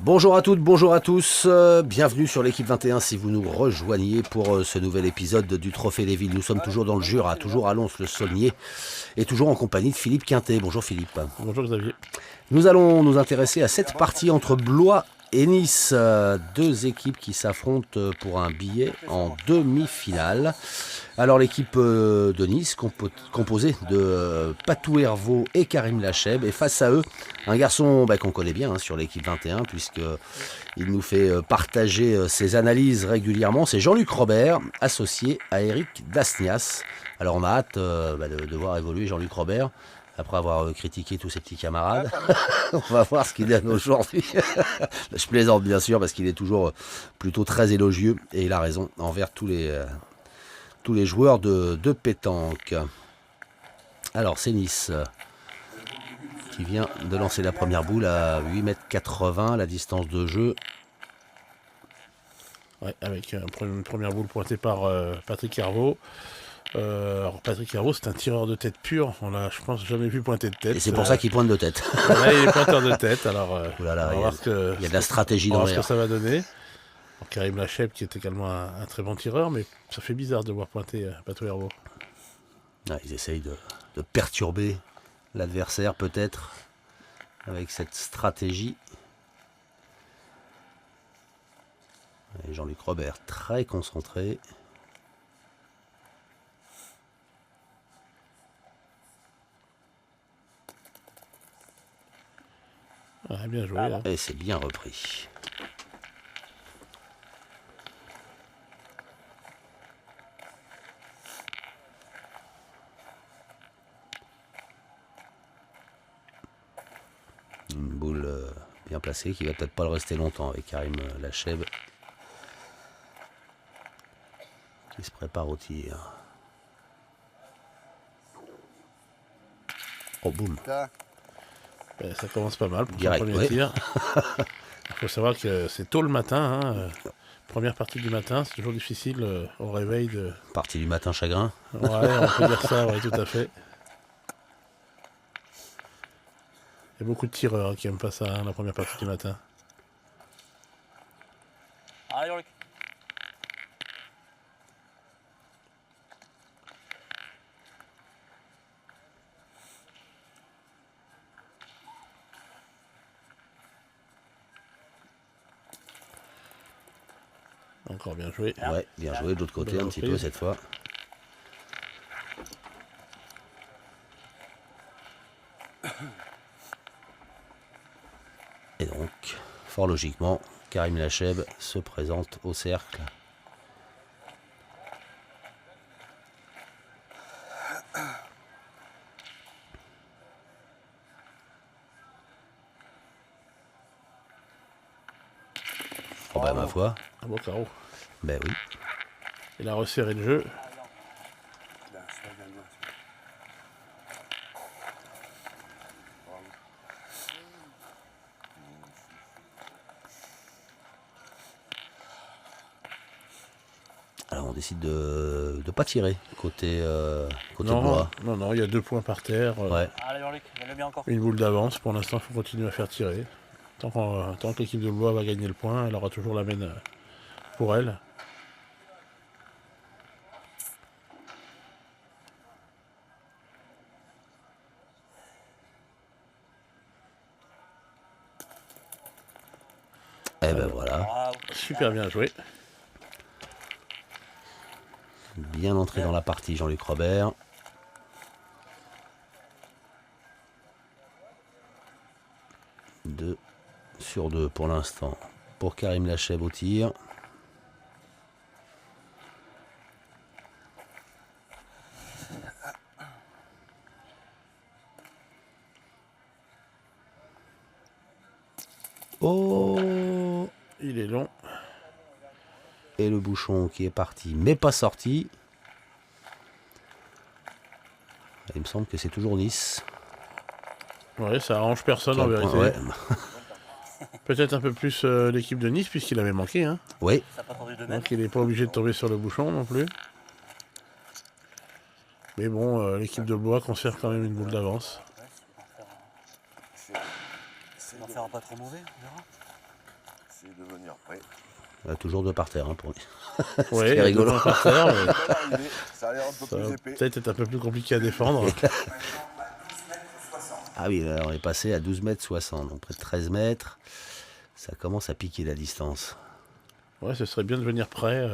Bonjour à toutes, bonjour à tous, bienvenue sur l'équipe 21 si vous nous rejoignez pour ce nouvel épisode du Trophée des Villes. Nous sommes toujours dans le Jura, toujours à Lons-le-Saulnier et toujours en compagnie de Philippe Quintet. Bonjour Philippe. Bonjour Xavier. Nous allons nous intéresser à cette partie entre Blois et Nice, deux équipes qui s'affrontent pour un billet en demi-finale. Alors l'équipe de Nice, composée de Patou Hervaux et Karim Lacheb, et face à eux, un garçon qu'on connaît bien sur l'équipe 21, puisqu'il nous fait partager ses analyses régulièrement, c'est Jean-Luc Robert, associé à Eric Dasnias. Alors on a hâte de voir évoluer Jean-Luc Robert, après avoir critiqué tous ses petits camarades. On va voir ce qu'il donne aujourd'hui. Je plaisante bien sûr, parce qu'il est toujours plutôt très élogieux, et il a raison envers tous les joueurs de pétanque. Alors c'est Nice qui vient de lancer la première boule à 8,80 m la distance de jeu. Ouais, avec une première boule pointée par Patrick Hervaux. Alors Patrick Hervaux, c'est un tireur de tête pur. On l'a, je pense, jamais vu pointer de tête. Et c'est pour ça qu'il pointe de tête. Là, il est pointeur de tête. Alors, on Oulala, va voir il y a de la stratégie dans ce l'air. que ça va donner. Alors, Karim Lacheb, qui est également un très bon tireur, mais ça fait bizarre de voir pointer Patrick Hervaux. Ah, ils essayent de perturber l'adversaire peut-être avec cette stratégie. Et Jean-Luc Robert très concentré. Ouais, bien joué. Là. Et c'est bien repris. Une boule bien placée qui va peut-être pas le rester longtemps avec Karim Lacheb qui se prépare au tir. Oh boum. Ça commence pas mal pour Direct, son premier tir. Il faut savoir que c'est tôt le matin. Première partie du matin, c'est toujours difficile au réveil de... Partie du matin chagrin. Ouais, on peut dire ça, ouais, tout à fait. Il y a beaucoup de tireurs qui aiment pas ça, la première partie du matin. Allez, Jean-Luc. Encore bien joué. Ouais, bien joué de l'autre côté un petit peu cette fois. Et donc, fort logiquement, Karim Lacheb se présente au cercle. Oh bah ma foi. Un beau carreau. Ben oui. Il a resserré le jeu. Alors on décide de ne pas tirer côté Non, Blois. non, il y a 2 points par terre. Ouais. Allez, Jean-Luc, il bien encore. Une boule d'avance. Pour l'instant, il faut continuer à faire tirer. Tant que l'équipe de Blois va gagner le point, elle aura toujours la main pour elle. Et ben voilà. Bravo. Super bien joué. Bien entré dans la partie Jean-Luc Robert. Deux sur 2 pour l'instant pour Karim Lacheb au tir. Oh! Il est long. Et le bouchon qui est parti mais pas sorti. Il me semble que c'est toujours Nice. Ouais, ça arrange personne en vérité. Ouais. Peut-être un peu plus l'équipe de Nice puisqu'il avait manqué. Hein. Oui. Ça n'a pas attendu 2 mètres. Donc il n'est pas obligé de tomber sur le bouchon non plus. Mais bon, l'équipe de Blois conserve quand même une boule d'avance. On n'en fera pas trop mauvais, on verra. C'est de venir prêt. Toujours deux par terre, hein, pour Ouais, est rigolo. devant par terre, mais Ça a l'air un peu ça plus va épais. peut-être être un peu plus compliqué à défendre. Ah oui, là, on est passé à 12 mètres 60, donc près de 13 mètres. Ça commence à piquer la distance. Ouais, ce serait bien de venir prêt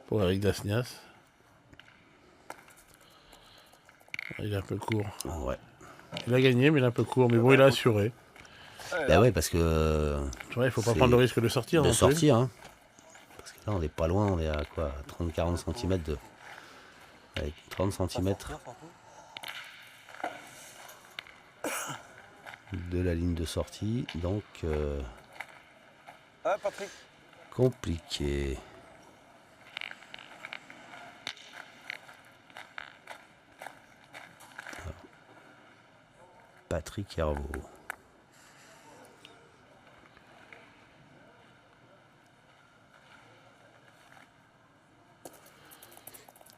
pour Eric Dasnias. Il est un peu court. Ouais. Il a gagné, mais il est un peu court. Mais bon, il a assuré. Bah ouais, parce que Ouais, il faut pas c'est prendre le risque de sortir. de non plus. sortir, hein. Parce que là, on n'est pas loin, on est à quoi, 30-40 cm de... Avec 30 cm de la ligne de sortie, donc Ah, Patrick. compliqué. Patrick Hervaux.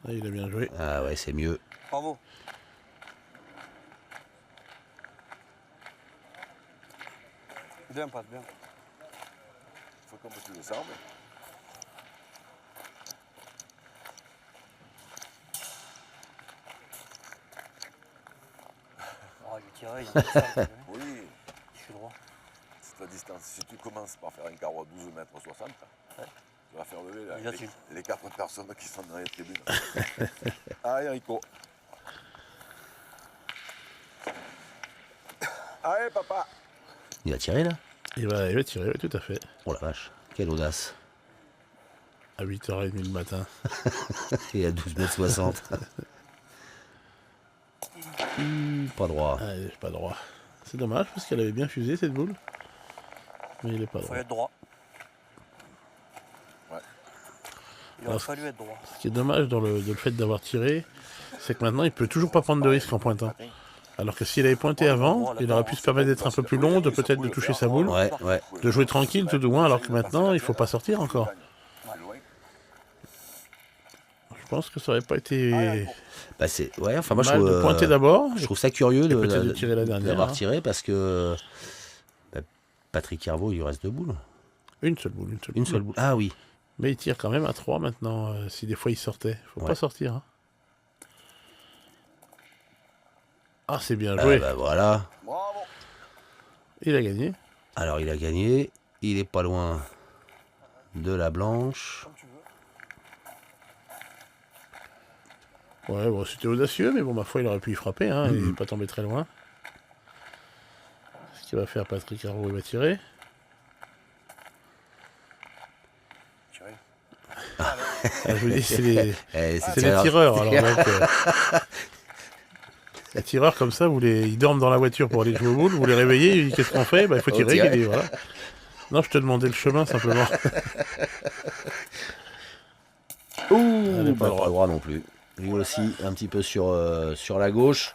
Ah, il a bien joué. Ah ouais, c'est mieux. Bravo. Bien, passe bien. Faut comme tu le sens. Oh, j'ai tiré, il y a un peu de sang, Oui, je suis droit. c'est la distance. Si tu commences par faire un carreau à 12 mètres 60, tu vas faire lever Déjà dessus. les 4 personnes qui sont dans les tribunes. Ah, Enrico. Allez, papa. Il a tiré là? Il va tirer, oui, tout à fait. Oh la vache, quelle audace. À 8h30 le matin. Et à 12 mètres 60. Pas droit. Ah, il est pas droit. C'est dommage parce qu'elle avait bien fusé cette boule. Mais il est pas Il faut droit. être droit. Ouais. Il aurait fallu être droit. Ce qui est dommage dans le fait d'avoir tiré, c'est que maintenant il peut toujours pas prendre de risque en pointant. Alors que s'il avait pointé avant, il aurait pu se permettre d'être un peu plus long, de peut-être de toucher sa boule, Ouais, ouais. de jouer tranquille tout au moins, alors que maintenant il faut pas sortir encore. Je pense que ça aurait pas été Bah c'est... Ouais, enfin moi je mal trouve, de pointer d'abord. je trouve ça curieux peut-être de tirer la dernière, d'avoir hein. tiré parce que bah, Patrick Hervaux, il lui reste deux boules. Une seule boule, une seule Une boule. seule boule. Ah oui. Mais il tire quand même à 3 maintenant, si des fois il sortait. Faut Ouais. pas sortir. Hein. Ah, c'est bien Ah joué. bah voilà. Bravo. Il a gagné. Alors il a gagné. Il est pas loin de la blanche. Comme tu veux. Ouais, bon, c'était audacieux, mais bon, ma foi, il aurait pu y frapper. Hein. Il n'est pas tombé très loin. Ce qu'il va faire, Patrick Hervaux, il va tirer. Tiré. Ah, je vous dis, c'est les, Eh, c'est les tireurs. Alors, donc, les tireurs, comme ça, ils dorment dans la voiture pour aller jouer au boule. Vous les réveillez, qu'est-ce qu'on fait? Bah, il faut Faut tirer. tirer. Il dit, voilà. Non, je te demandais le chemin, simplement. Ouh, Elle est pas pas droite. droit non plus. Lui aussi un petit peu sur la gauche.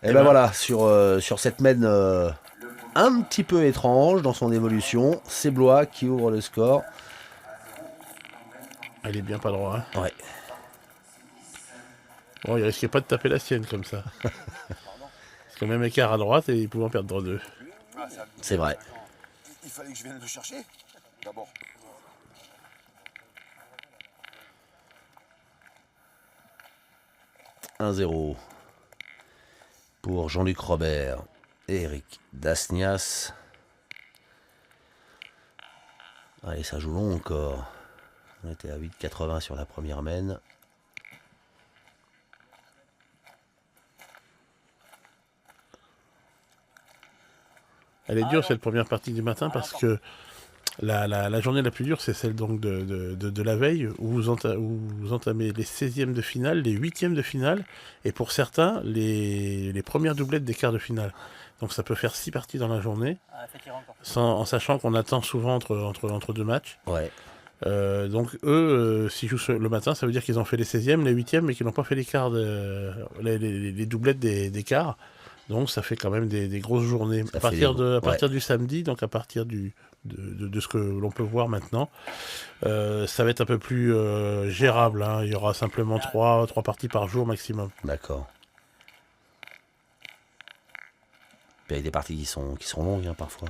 Et Eh ben ben. voilà, sur cette mène un petit peu étrange dans son évolution, c'est Blois qui ouvre le score. Elle est bien pas droit. Hein. Ouais. Bon, il risquait pas de taper la sienne comme ça. Parce que même écart à droite et il pouvait en perdre deux. C'est vrai. Il fallait que je vienne le chercher, d'abord. « 1-0 pour Jean-Luc Robert et Eric Dasnias. Allez, ça joue long encore. On était à 8,80 sur la première mène. Elle est dure cette première partie du matin parce que la journée la plus dure, c'est celle donc de la veille où vous entamez les 16e de finale, les 8e de finale et pour certains, les premières doublettes des quarts de finale. Donc ça peut faire 6 parties dans la journée, Ah, fait tirer encore. en sachant qu'on attend souvent entre deux matchs. Ouais. Donc eux, s'ils jouent le matin, ça veut dire qu'ils ont fait les 16e, les 8e, mais qu'ils n'ont pas fait les quarts, les doublettes des quarts. Donc ça fait quand même des grosses journées. Ça À partir fait du samedi, donc à partir de ce que l'on peut voir maintenant, ça va être un peu plus gérable. Hein. Il y aura simplement 3 parties par jour maximum. D'accord. Puis il y a des parties qui sont longues hein, parfois.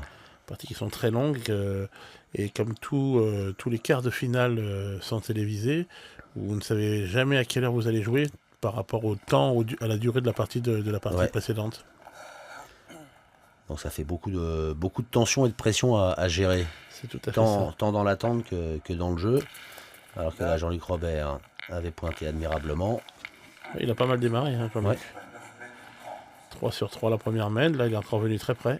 Parties qui sont très longues. Et comme tous les quarts de finale sont télévisés, vous ne savez jamais à quelle heure vous allez jouer par rapport au temps, à la durée de la partie de la partie Ouais. précédente. Donc ça fait beaucoup de tension et de pression à gérer, C'est tout à fait tant, ça. tant dans l'attente que dans le jeu. Alors que là, Jean-Luc Robert avait pointé admirablement. Il a pas mal démarré, hein, quand même. Ouais. 3 sur 3 la première main. Là, il est encore venu très près.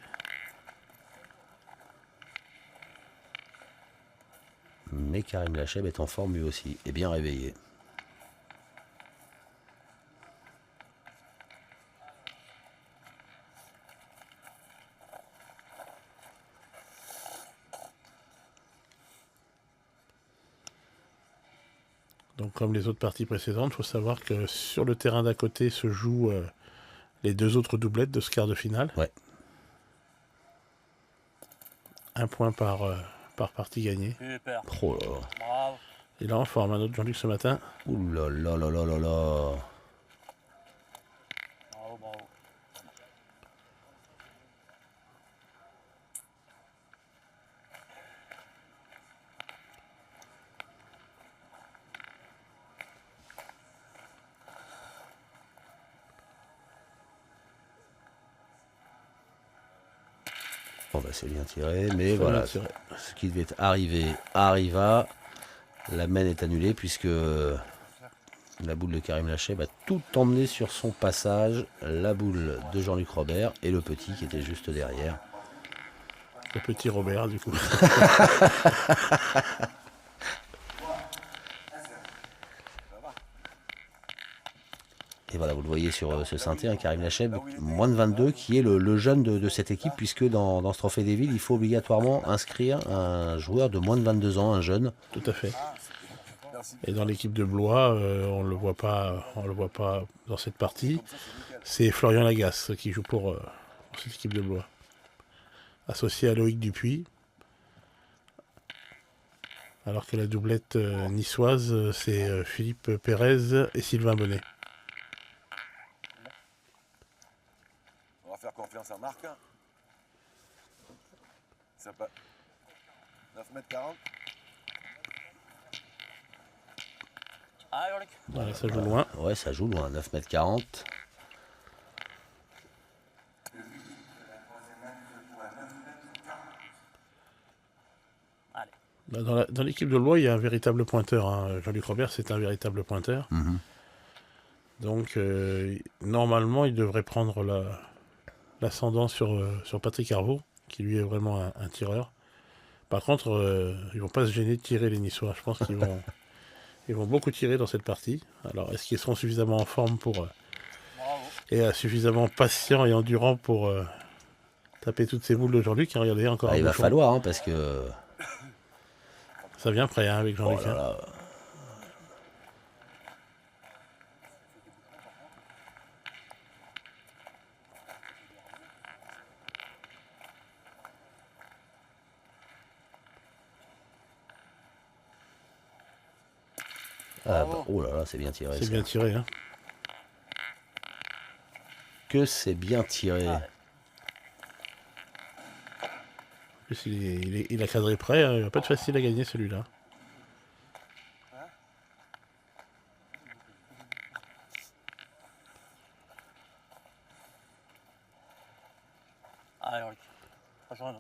Mais Karim Lacheb est en forme lui aussi, et bien réveillé. Donc, comme les autres parties précédentes, il faut savoir que sur le terrain d'à côté se jouent les 2 autres doublettes de ce quart de finale. Ouais. 1 point par partie gagnée. Super. Oh là là. Bravo. Il est en forme, un autre Jean-Luc ce matin. Ouh là là là là là là. Bravo, bravo. Bon bah c'est bien tiré, mais Très voilà, bien tiré. ce qui devait arriver arriva. La main est annulée puisque la boule de Karim Lacheb a tout emmené sur son passage. La boule de Jean-Luc Robert et le petit qui était juste derrière. Le petit Robert, du coup. Et voilà, vous le voyez sur ce synthé, un Karim Lacheb, moins de 22, qui est le jeune de cette équipe, puisque dans ce trophée des villes, il faut obligatoirement inscrire un joueur de moins de 22 ans, un jeune. Tout à fait. Merci. Et dans l'équipe de Blois, on le voit pas dans cette partie. C'est Florian Lagasse qui joue pour cette équipe de Blois. Associé à Loïc Dupuis. Alors que la doublette niçoise, c'est Philippe Pérez et Sylvain Bonnet. On va faire confiance à Marc. Ça peut... 9,40 m. Ah, Jean-Luc. Voilà, ça joue loin. Ouais, ça joue loin, 9,40 m. Allez. Dans l'équipe de Blois, il y a un véritable pointeur. Hein. Jean-Luc Robert, c'est un véritable pointeur. Donc, normalement, il devrait prendre l'ascendant sur Patrick Arvaux, qui lui est vraiment un tireur. Par contre, ils vont pas se gêner de tirer les Niçois. Je pense qu'ils vont, ils vont beaucoup tirer dans cette partie. Alors, est-ce qu'ils seront suffisamment en forme Bravo. et suffisamment patients et endurants pour taper toutes ces boules de Jean-Luc? Regardez, encore Ah, un il va bouchon. falloir, hein, parce que... Ça vient prêt, hein, avec Oh Jean-Luc. là hein. là. Ah, bah, oh là là, c'est bien tiré. C'est ça. bien tiré. Hein. Que c'est bien tiré. Ah. En plus, il a cadré prêt. Hein. Il va pas être facile à gagner celui-là. Allez, Jean-Luc. Rejoins-nous.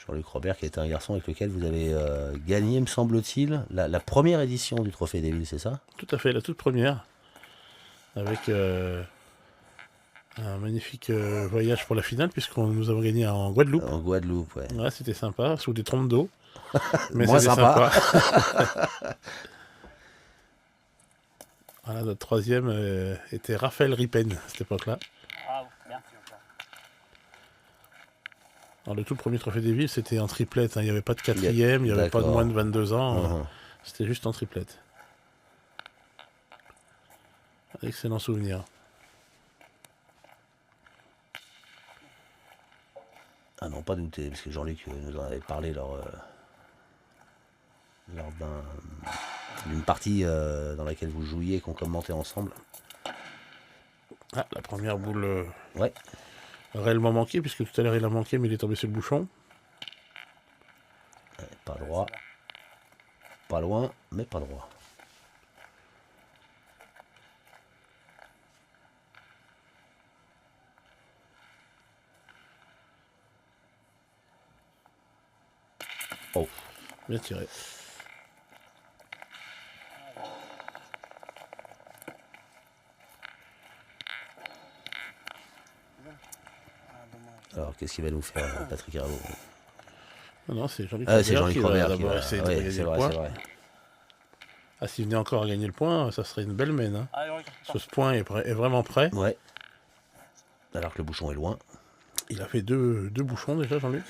Jean-Luc Robert, qui est un garçon avec lequel vous avez gagné, me semble-t-il, la première édition du Trophée des Villes, c'est ça? Tout à fait, la toute première. Avec un magnifique voyage pour la finale, nous avons gagné en Guadeloupe. En Guadeloupe, ouais. Ouais, c'était sympa, sous des trompes d'eau. Mais Moins c'était sympa. Voilà, notre troisième était Raphaël Ripen à cette époque-là. Bravo. Bien. Alors, le tout premier trophée des villes, c'était en triplette. Hein. Il n'y avait pas de quatrième, il n'y avait pas de D'accord. moins de 22 ans. Mhm. C'était juste en triplette. Excellent souvenir. Ah non, pas douter, parce que Jean-Luc nous en avait parlé lors d'une partie dans laquelle vous jouiez, qu'on commentait ensemble. Ah, la première boule Ouais. réellement manquée, puisque tout à l'heure il a manqué, mais il est tombé sur le bouchon. Pas droit. Pas loin, mais pas droit. Oh, Bien tiré. alors qu'est-ce qu'il va nous faire, Patrick Arnaud? Non, c'est Jean-Luc Ah, c'est Robert Jean-Luc qui va Robert qui d'abord va. essayer de Ouais, gagner c'est le vrai, point. c'est vrai. Ah, s'il venait encore à gagner le point, ça serait une belle mène. Hein. Allez, Ulrich, Parce que ce point est vraiment prêt. Ouais. Alors que le bouchon est loin. Il a fait deux bouchons déjà, Jean-Luc.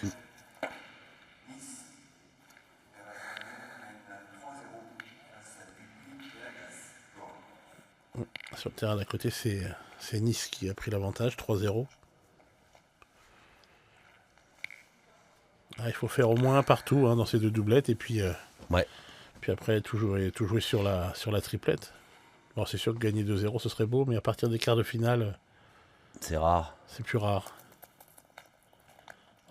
Sur le terrain d'à côté, c'est Nice qui a pris l'avantage, 3-0. Ah, il faut faire au moins un partout hein, dans ces deux doublettes et puis, Ouais. puis après tout jouer sur la triplette. Bon, c'est sûr que gagner 2-0 ce serait beau, mais à partir des quarts de finale, C'est rare. c'est plus rare.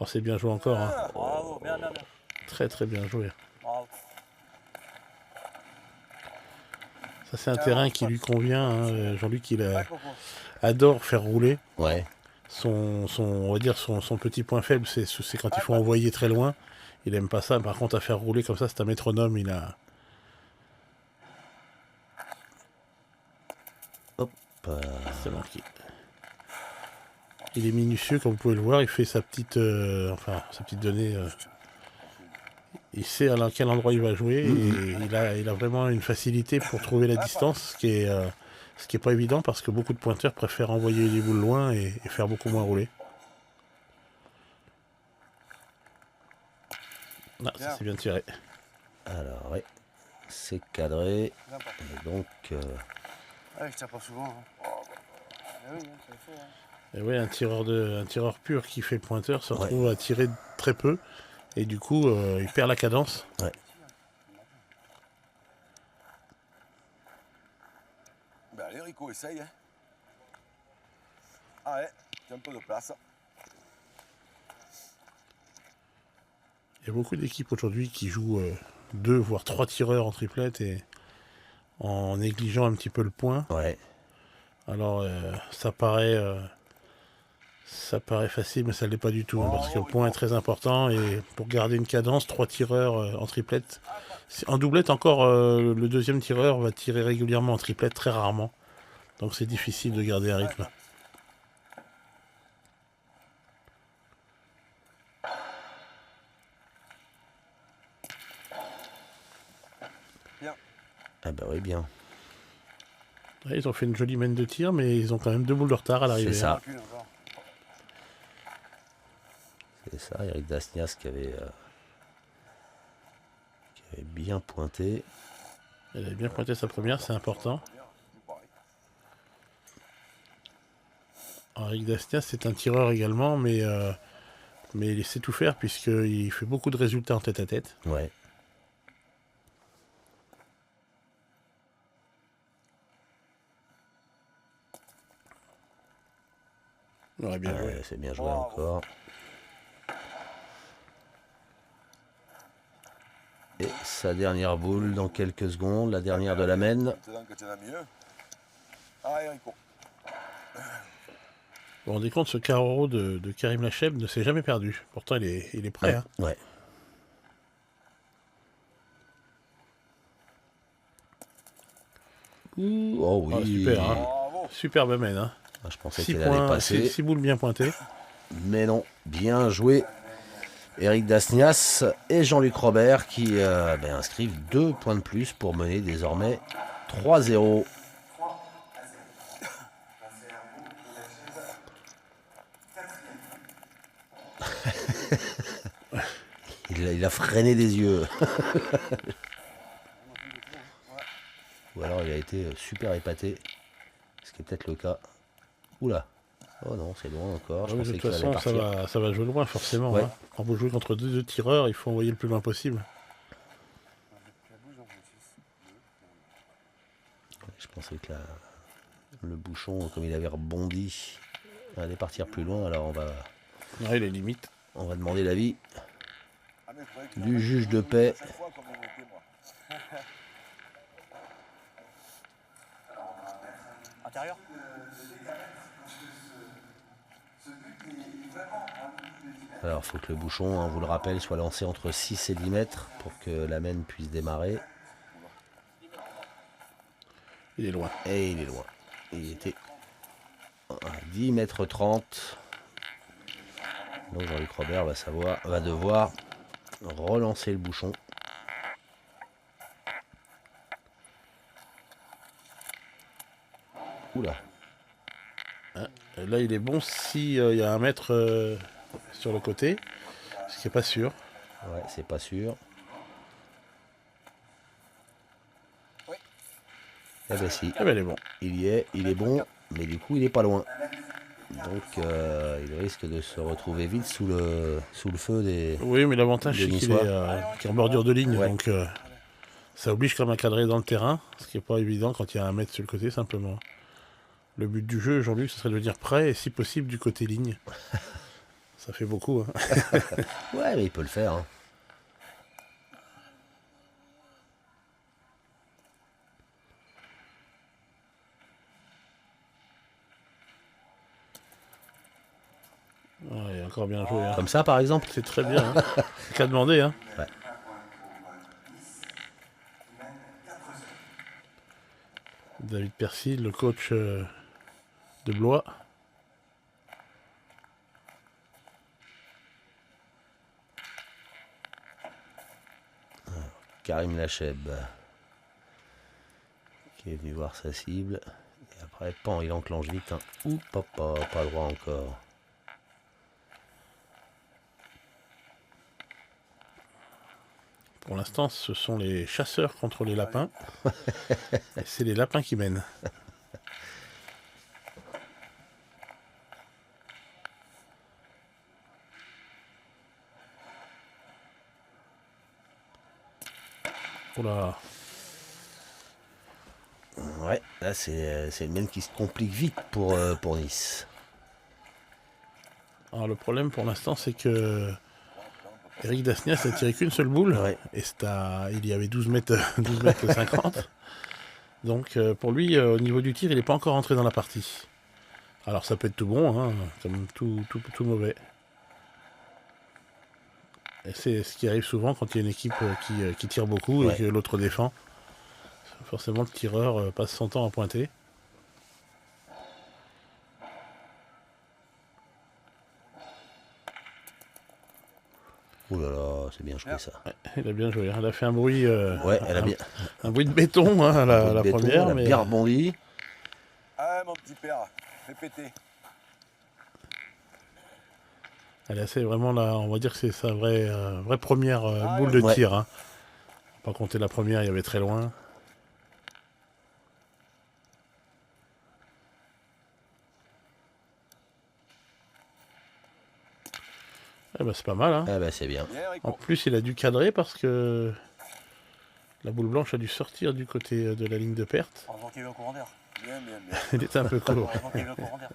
Oh, c'est bien joué encore. Hein. bravo, bien, bien, bien. Très très bien joué. Bravo. Ça c'est un terrain qui lui convient. Hein. Jean-Luc adore faire rouler. Ouais. On va dire son petit point faible, c'est quand il faut envoyer très loin. Il aime pas ça. Par contre, à faire rouler comme ça, c'est un métronome. C'est marqué. Il est minutieux, comme vous pouvez le voir. Il fait sa petite donnée. Il sait à quel endroit il va jouer. Et il a vraiment une facilité pour trouver la distance, ce qui est pas évident parce que beaucoup de pointeurs préfèrent envoyer les boules loin et faire beaucoup moins rouler. Ah, ça c'est bien tiré. Alors, ouais. C'est cadré. Et donc, Ouais, je tire pas souvent. Hein. Ah oui, ça le fait. Hein. Et oui, un tireur pur qui fait le pointeur se retrouve à tirer très peu et du coup il perd la cadence. ouais. Ben allez, Rico, essaye. Hein. Ah ouais, tiens un peu de place. Il y a beaucoup d'équipes aujourd'hui qui jouent 2 voire 3 tireurs en triplette et en négligeant un petit peu le point. Ouais. Alors ça paraît facile mais ça ne l'est pas du tout hein, parce que le point est très important et pour garder une cadence, 3 tireurs en triplette. En doublette encore le deuxième tireur va tirer régulièrement en triplette, très rarement. Donc c'est difficile de garder un rythme. Ah bah oui, bien. Ouais, ils ont fait une jolie mène de tir mais ils ont quand même 2 boules de retard à l'arrivée. C'est ça. Recule encore. C'est ça, Eric Dasnias qui avait bien pointé. Elle avait bien pointé sa première, c'est important. Alors, Eric Dasnias, c'est un tireur également, mais il sait tout faire puisqu'il fait beaucoup de résultats en tête à tête. Ouais. Ouais, bien joué. C'est bien joué encore. Et sa dernière boule dans quelques secondes, la dernière de la mène. Maintenant que tu en as mieux. Allez, Rico. Vous vous rendez compte, ce carreau de Karim Lacheb ne s'est jamais perdu. Pourtant, il est prêt. Hein. Ouais. Ouh, oh oui. Ah, super, hein. Bravo. Superbe mène. Hein. Ah, je pensais 6 qu'elle allait points, passer. 6 boules bien pointées. Mais non, bien joué. Eric Dasnias et Jean-Luc Robert qui inscrivent 2 points de plus pour mener désormais 3-0. Il a freiné des yeux. Ou alors il a été super épaté. Ce qui est peut-être le cas. Oula. Oh non, c'est loin encore. Je Oui, de pensais toute qu'il allait façon, partir. ça va jouer loin, forcément. Ouais. Hein. Quand vous jouez contre deux tireurs, il faut envoyer le plus loin possible. Je pensais que le bouchon, comme il avait rebondi, allait partir plus loin. Alors Ouais, les limites. on va demander l'avis. Ah, mais du juge de paix. Chaque fois qu'on me mettait, moi. Intérieur. Alors, il faut que le bouchon, on vous le rappelle, soit lancé entre 6 et 10 mètres pour que la mène puisse démarrer. Il est loin. Et il est loin. Il était à 10 mètres 30. Donc Jean-Luc Robert va devoir relancer le bouchon. Oula. Là, il est bon s'il y a 1 mètre sur le côté, ce qui n'est pas sûr. Ouais, c'est pas sûr. Oui. Eh ben si, Eh ben, il est bon. il est bon, mais du coup il est pas loin. Donc il risque de se retrouver vite sous le feu des... Oui, mais l'avantage, Des c'est qu'il est, Niçois. qu'il est en bordure de ligne, Ouais. donc ça oblige quand même à cadrer dans le terrain, ce qui n'est pas évident quand il y a 1 mètre sur le côté, simplement. Le but du jeu, Jean-Luc, ce serait de venir près, et si possible, du côté ligne. Ça fait beaucoup, hein. Ouais, mais il peut le faire. Hein. Ouais, encore bien joué, hein. Comme ça par exemple. C'est très bien, hein. C'est qu'à demander, hein. Ouais. David Percy, le coach de Blois. Karim Lacheb qui est venu voir sa cible. Et après, pan, il enclenche vite. Hein. Ouh, papa, pas droit encore. Pour l'instant, ce sont les chasseurs contre les lapins. Et c'est les lapins qui mènent. Oula. Ouais, là c'est le même qui se complique vite pour Nice. Alors le problème pour l'instant, c'est que Eric Dasnias n'a tiré qu'une seule boule. Ouais. Et il y avait 12 mètres, 12 mètres 50. Donc pour lui, au niveau du tir, il n'est pas encore entré dans la partie. Alors ça peut être tout bon, hein, comme tout mauvais. Et c'est ce qui arrive souvent quand il y a une équipe qui tire beaucoup Ouais. et que l'autre défend. Forcément, le tireur passe son temps à pointer. Ouh là là, c'est bien joué ça. Ouais, il a bien joué. Elle a fait un bruit, Ouais, elle a bien, un bruit de béton, hein, la béton, première. elle a Mais bien rebondi. Ah, mon petit père, fais péter. elle a assez vraiment là. On va dire que c'est sa vraie première boule de Ouais. tir. Hein. Pas compter la première, il y avait très loin. Eh ben, c'est pas mal. Hein. Ah bah c'est bien. Bien, En Rico. plus, il a dû cadrer parce que la boule blanche a dû sortir du côté de la ligne de perte. Heureusement qu'il y a eu un courant d'air. Bien, bien, bien. Il était un peu court. Heureusement qu'il y a eu un courant d'air.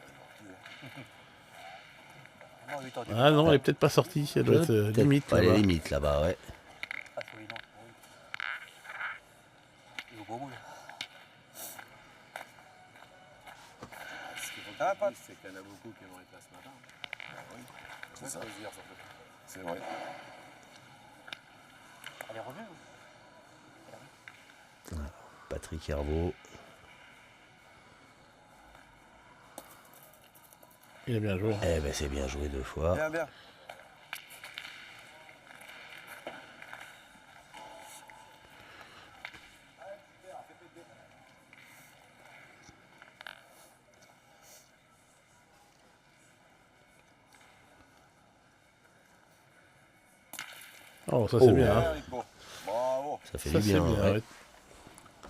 Non, oui, t'aurais dû Ah non, elle est peut-être pas sortie. Elle doit être Peut-être limite. pas les là-bas. limites là-bas, ouais. Ah, oui, non, oui. Il joue beau boule. Ce qu'il faut Ah, que pas- je dise, c'est qu'il y en a beaucoup qui vont être là ce matin. C'est ça. Plaisir, surtout. C'est vrai. Elle est revenue. Patrick Hervaux. Il a bien joué. Eh ben c'est bien joué 2 fois. Bien, bien. Oh, ça c'est Oh. bien. Bien, Hein. Rico. Bravo. Ça fait Ça du c'est bien. bien. ouais. Ouais.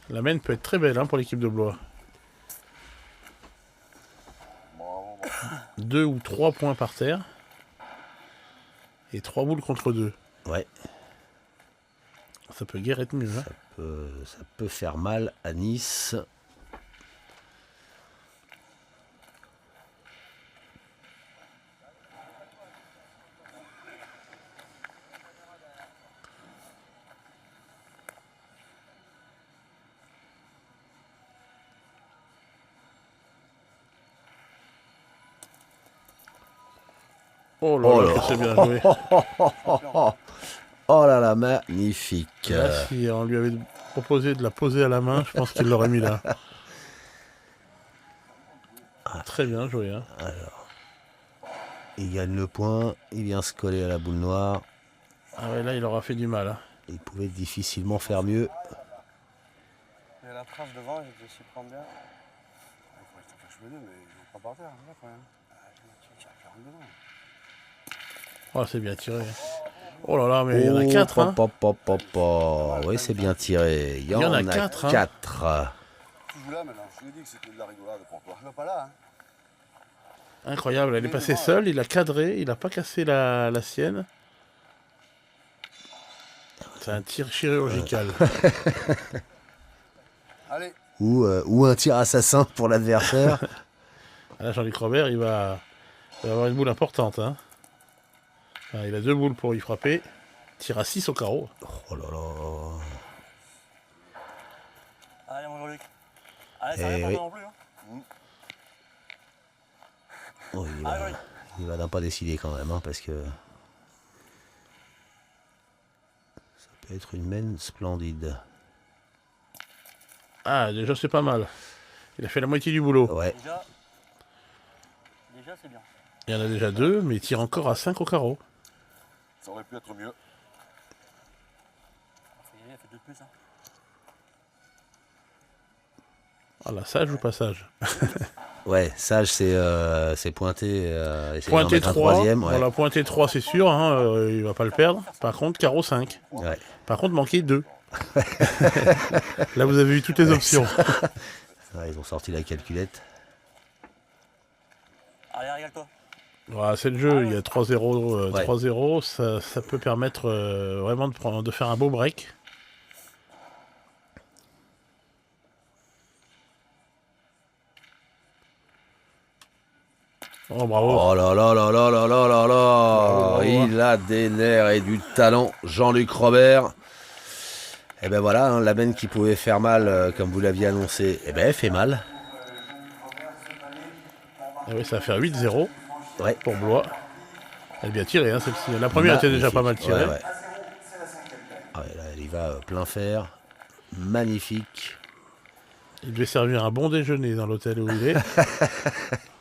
La main peut être très belle hein, pour l'équipe de Blois. Bravo, bravo. 2 ou 3 points par terre. Et 3 boules contre 2. Ouais, Ça peut guère être mieux. Hein. ça peut faire mal à Nice. Oh là Oh là, là. que c'est bien joué. Oh là là, magnifique. Là, si on lui avait proposé de la poser à la main, je pense qu'il l'aurait mis là. Très bien joué. Hein. Il gagne le point, il vient se coller à la boule noire. Ah ouais, là, il aura fait du mal. Hein. Il pouvait difficilement faire mieux. Il y a la trace devant, je s'y prends bien. Il faudrait que ça fasse le deux, mais ils vont pas par terre, là quand même. J'ai 42 ans. Oh, c'est bien tiré. Oh là là, mais il y en a 4. Hein. Oui, c'est bien tiré. Il y en a 4. Tu joues là maintenant, je lui ai dit que c'était de la rigolade pour toi. Je ne vais pas là, hein. Incroyable, elle est passée seule, il a cadré, il n'a pas cassé la sienne. C'est un tir chirurgical. Allez, Ou un tir assassin pour l'adversaire. Là, Jean-Luc Robert, il va avoir une boule importante. Hein. Enfin, il a 2 boules pour y frapper. Tire à 6 au carreau. Oh là là. Allez, mon Jean-Luc. Allez, ça Eh va oui. pas non plus. Hein. Oh, il va d'un pas décider quand même, hein, parce que ça peut être une main splendide. Ah, déjà, c'est pas mal. Il a fait la moitié du boulot. Ouais. Déjà c'est bien. Il y en a déjà 2, mais il tire encore à 5 au carreau. Ça aurait pu être mieux. Faut y aller, fait 2 de plus. Hein. Ah là, sage ou pas sage? Ouais, sage, c'est pointé. Pointé 3, ouais. voilà, pointé 3 c'est sûr, hein, il va pas le perdre. Par contre, carreau 5. Ouais. Par contre, manquer 2. Là, vous avez eu toutes les options. Ouais, ils ont sorti la calculette. Allez, régale-toi. Voilà, c'est le jeu, il y a 3-0, Ouais. 3-0, ça peut permettre vraiment de faire un beau break. Oh, bravo. Oh là là là là là là là là. Bravo. Il a des nerfs et du talent, Jean-Luc Robert. Et ben voilà, hein, la main qui pouvait faire mal, comme vous l'aviez annoncé, et ben elle fait mal. Ah oui, ça va faire 8-0 Ouais. pour Blois. Elle est bien tirée, hein, celle-ci. La première était déjà pas mal tirée. Ouais, ouais. Ah ouais, là, elle y va plein fer. Magnifique. Il devait servir un bon déjeuner dans l'hôtel où il est.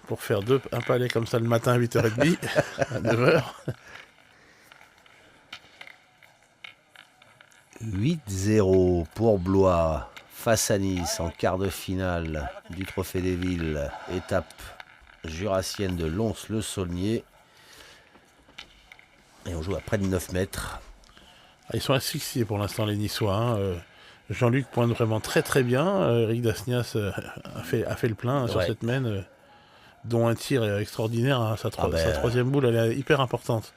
Pour faire un palais comme ça le matin à 8h30, à 9h. 8-0 pour Blois face à Nice en quart de finale du Trophée des Villes, étape jurassienne de Lons-le-Saulnier. Et on joue à près de 9 mètres. Ils sont asphyxiés pour l'instant les Niçois. Hein. Jean-Luc pointe vraiment très très bien. Eric Dasnias a fait le plein sur Ouais. cette main, dont un tir extraordinaire. Hein. Sa troisième boule, elle est hyper importante.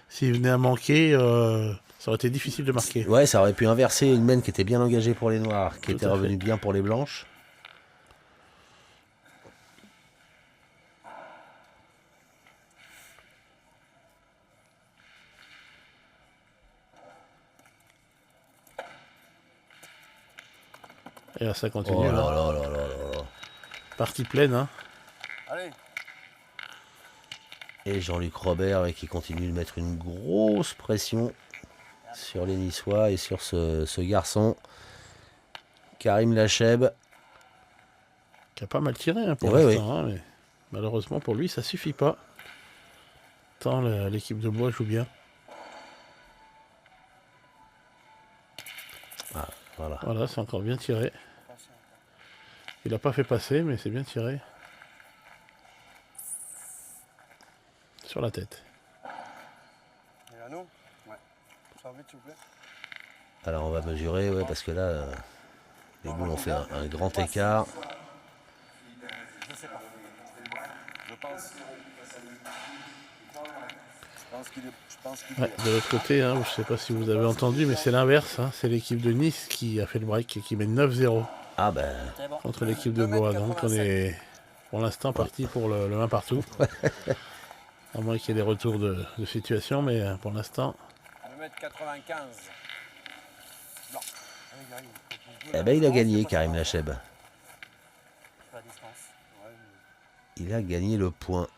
S'il venait à manquer, ça aurait été difficile de marquer. Ouais, ça aurait pu inverser une main qui était bien engagée pour les Noirs, qui Tout était à revenue fait. bien pour les Blanches. Et là, ça continue. Oh là hein. là là là là là. Partie pleine. Hein. allez. Et Jean-Luc Robert qui continue de mettre une grosse pression sur les Niçois et sur ce garçon. Karim Lacheb. Qui a pas mal tiré hein, pour Ouais, l'instant. Hein, mais malheureusement pour lui, ça suffit pas. Tant l'équipe de Blois joue bien. Voilà. Voilà, c'est encore bien tiré. Il n'a pas fait passer, mais c'est bien tiré. Sur la tête. Et à nous? Ouais. Ça va vite, s'il vous plaît. Alors on va mesurer, ouais, parce que là, les boules ont fait un grand écart. Je sais pas. Je pense qu'il Ouais, de l'autre côté, hein, je ne sais pas si vous avez entendu, mais c'est l'inverse. Hein, c'est l'équipe de Nice qui a fait le break et qui mène 9-0 Ah ben, C'est bon. contre l'équipe de Blois. Donc on est pour l'instant parti pour le 1 partout. À moins qu'il y ait des retours de situation, mais pour l'instant, 2m95. Non. Allez, Gary, eh ben, il a gagné Karim Lacheb. Je suis à distance. Ouais, Il a gagné le point.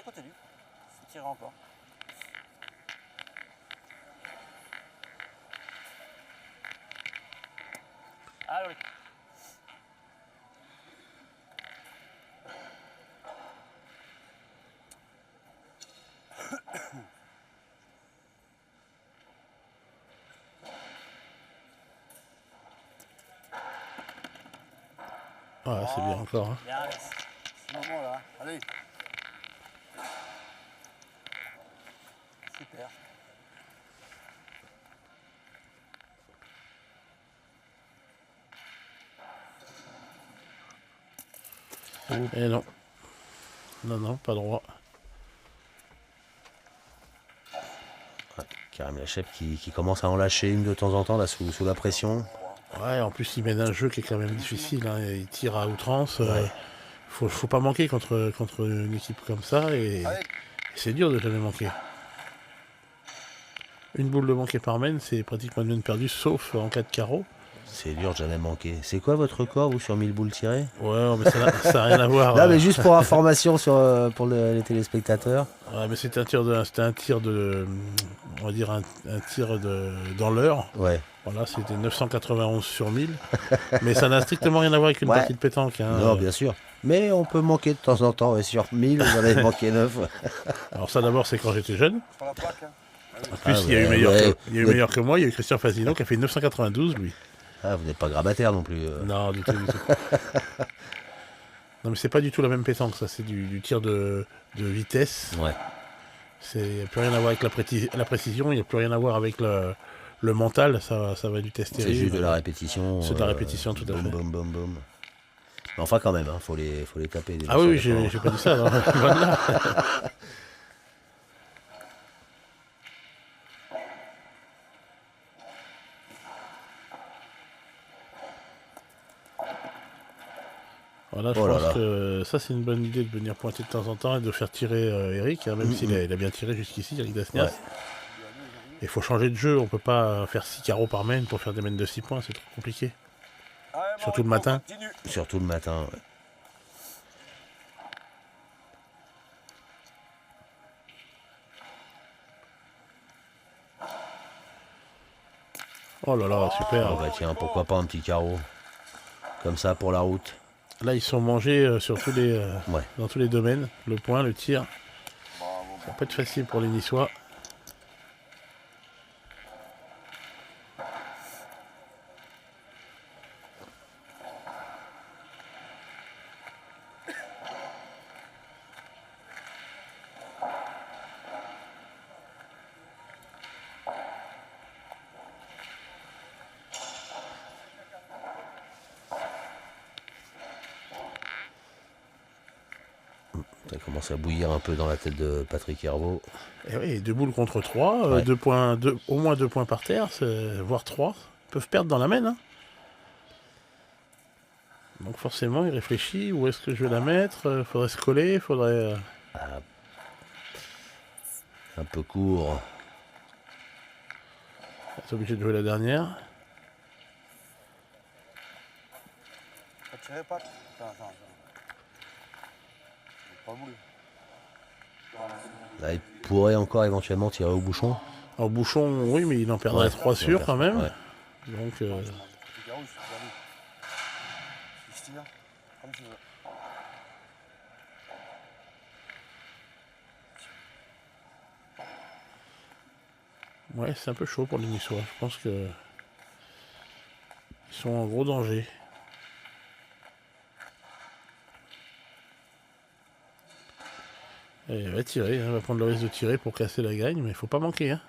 côté du. C'est tiré encore. Ah oui. Ah, c'est bien encore. Hein. Bien, Alex. C'est le moment là. Allez. Super. Et non. Non, non, pas droit. Karim Lachep qui commence à en lâcher une de temps en temps là sous la pression. Ouais, en plus, il mène un jeu qui est quand même difficile. Hein. Il tire à outrance. Ouais. Faut pas manquer contre une équipe comme ça. Et c'est dur de jamais manquer. Une boule de manquer par main, c'est pratiquement une main perdue, sauf en cas de carreau. C'est dur de jamais manquer. C'est quoi votre record, vous, sur 1000 boules tirées? Ouais, mais ça n'a rien à voir. Non, mais juste pour information pour les téléspectateurs. Ouais, mais c'était un tir on va dire un tir dans l'heure. Ouais. Voilà, c'était 991 sur 1000. Mais ça n'a strictement rien à voir avec une Ouais. partie de pétanque. Hein. Non, bien sûr. Mais on peut manquer de temps en temps. Et sur 1000, vous en avez manqué 9. Alors ça d'abord, c'est quand j'étais jeune. Sur la plaque. Hein. En plus, Ah il y a eu ouais, meilleur, ouais. il y a eu meilleur que moi. Il y a eu Christian Fasino qui a fait 992, lui. Ah, vous n'êtes pas grabataire non plus. Non, du tout, du tout. Non, mais c'est pas du tout la même pétanque, ça. C'est du tir de vitesse. Ouais. Il n'y a plus rien à voir avec la précision. Il n'y a plus rien à voir avec le mental. Ça va du test C'est terrible. juste de la répétition. C'est de la répétition, tout à boum, fait. Boum, boum, boum. Mais enfin, quand même, faut les taper. Ah oui, j'ai pas dit ça. Non. Voilà. Voilà, je Oh là pense là. que ça, c'est une bonne idée de venir pointer de temps en temps et de faire tirer Eric, hein, même s'il il a bien tiré jusqu'ici, Eric Dasnias. Ouais. Il faut changer de jeu, on peut pas faire 6 carreaux par main pour faire des mains de 6 points, c'est trop compliqué. Allez, Surtout le Marco, matin. continue. Surtout le matin. Ouais. Oh là là, super. Ah bah tiens, pourquoi pas un petit carreau. Comme ça pour la route. Là, ils sont mangés sur Ouais. dans tous les domaines. Le point, le tir. Bravo. Ça va pas être facile pour les Niçois. Ça commence à bouillir un peu dans la tête de Patrick Herbeau. Et oui, 2 boules contre 3, Ouais. au moins 2 points par terre, voire 3. Ils peuvent perdre dans la main. Hein. Donc forcément, il réfléchit, où est-ce que je vais la mettre? Faudrait se coller, faudrait... Un peu court. être obligé de jouer la dernière. T'as tiré pas. Attends. Pas boule. Là, il pourrait encore éventuellement tirer au bouchon. En bouchon, oui, mais il en perdrait 3 sûrs quand même. Ouais. Donc, Petit carreau, je suis perdu. Je tire. Comme tu veux. ouais, c'est un peu chaud pour les Niçois. Je pense que ils sont en gros danger. Et il va tirer, hein, il va prendre le risque de tirer pour casser la gagne, mais il faut pas manquer. Hein.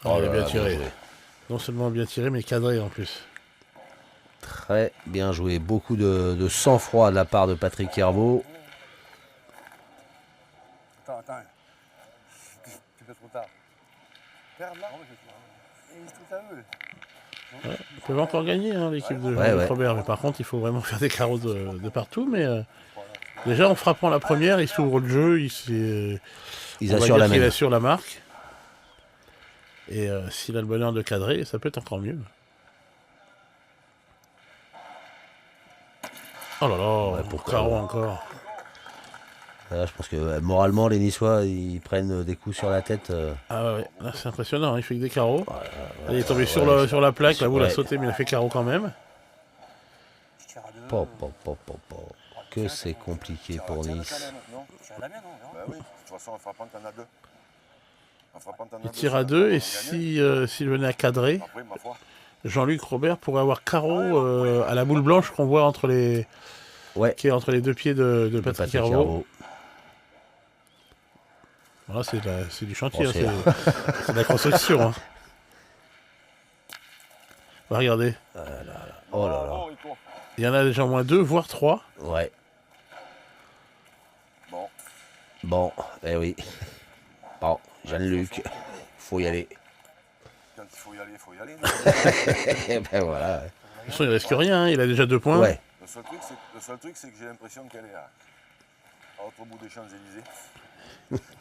Ah, il a là bien là, tiré. joué. Non seulement bien tiré, mais cadré en plus. Très bien joué. Beaucoup de sang-froid de la part de Patrick Herbeau. Attends. Tu fais trop tard. Perdre là. Et tout à eux. Ils peuvent encore gagner, hein, l'équipe de Ouais, Jean-Luc ouais. Robert, mais par contre, il faut vraiment faire des carreaux de partout. Mais déjà, en frappant la première, il s'ouvre le jeu, Ils on va assurent dire la qu'il main. assure la marque. Et s'il a le bonheur de cadrer, ça peut être encore mieux. Oh là là, Ouais, pour carreau carreau. encore. Ça, je pense que moralement, les Niçois, ils prennent des coups sur la tête. Ah ouais, là c'est impressionnant, hein, il fait que des carreaux. Ouais, Là, il est tombé sur, ouais, sur la plaque, la boule a ouais. sauté, mais il a fait carreau quand même. Je tire à 2. Po, po, po, po, po. Que c'est compliqué pour Tiens, Nice. quand même, non? Je tire à la mienne, non? Bah oui, de toute façon, en frappant, t'en as 2. En frappant, t'en as Il 2. tire à 2, et si s'il venait à cadrer, Après, ma foi. Jean-Luc Robert pourrait avoir carreau à la boule blanche qu'on voit entre les, Ouais, qui est entre les deux pieds de Patrick Herveau. Herveau. Voilà, c'est du chantier, Bon, hein, c'est de la construction. Hein. Va regarder, Oh là là. Oh, Rico. il y en a déjà au moins 2, voire 3. Ouais. Bon, Bon, eh oui. Bon, Jeanne-Luc, faut y aller. quand il faut y aller, il faut y aller. Eh ben voilà. De toute façon, il risque rien, hein, il a déjà 2 points. Ouais. Le seul truc, c'est que j'ai l'impression qu'elle est à l'autre bout des Champs-Élysées.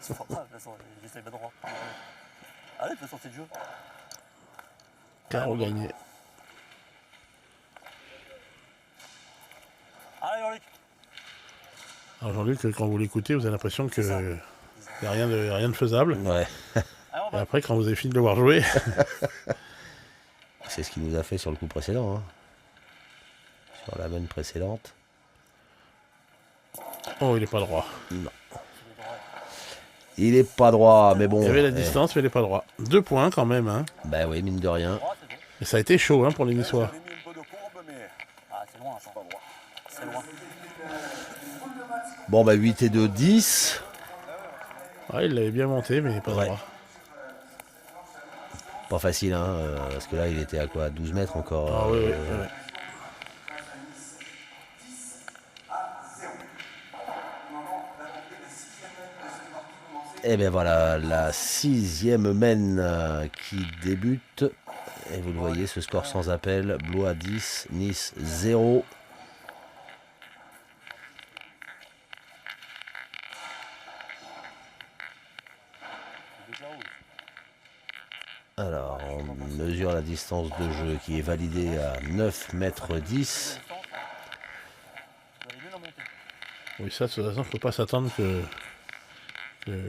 C'est pas grave, de toute façon, j'essaie de droit. Allez, de toute façon, c'est le jeu. Carreau gagné. Allez, Jean-Luc. Alors Jean-Luc, quand vous l'écoutez, vous avez l'impression qu'il n'y a rien de faisable. Ouais. Allez, on Et va. après, quand vous avez fini de le voir jouer, C'est ce qu'il nous a fait sur le coup précédent. Hein. Sur la main précédente. oh, il est pas droit. Il est pas droit, mais bon. Il y avait la distance, mais il est pas droit. 2 points quand même, hein. Bah oui, mine de rien. Droit, c'est bon. Et ça a été chaud, hein, pour les Niçois. J'ai mis un peu de courbe, mais Ah, c'est loin, ça. pas droit. C'est loin. Bon, bah 8 et 2, 10. Ouais, il l'avait bien monté, mais il est pas Ouais. droit. Pas facile, hein, parce que là, il était à quoi 12 mètres encore. Ah oui, oui, oui. Et bien voilà, la 6e mène qui débute. Et vous le voyez, ce score sans appel. Blois 10, Nice 0. Alors, on mesure la distance de jeu qui est validée à 9 mètres 10. Vous allez mieux la monter. Oui, ça, de toute façon, il ne faut pas s'attendre que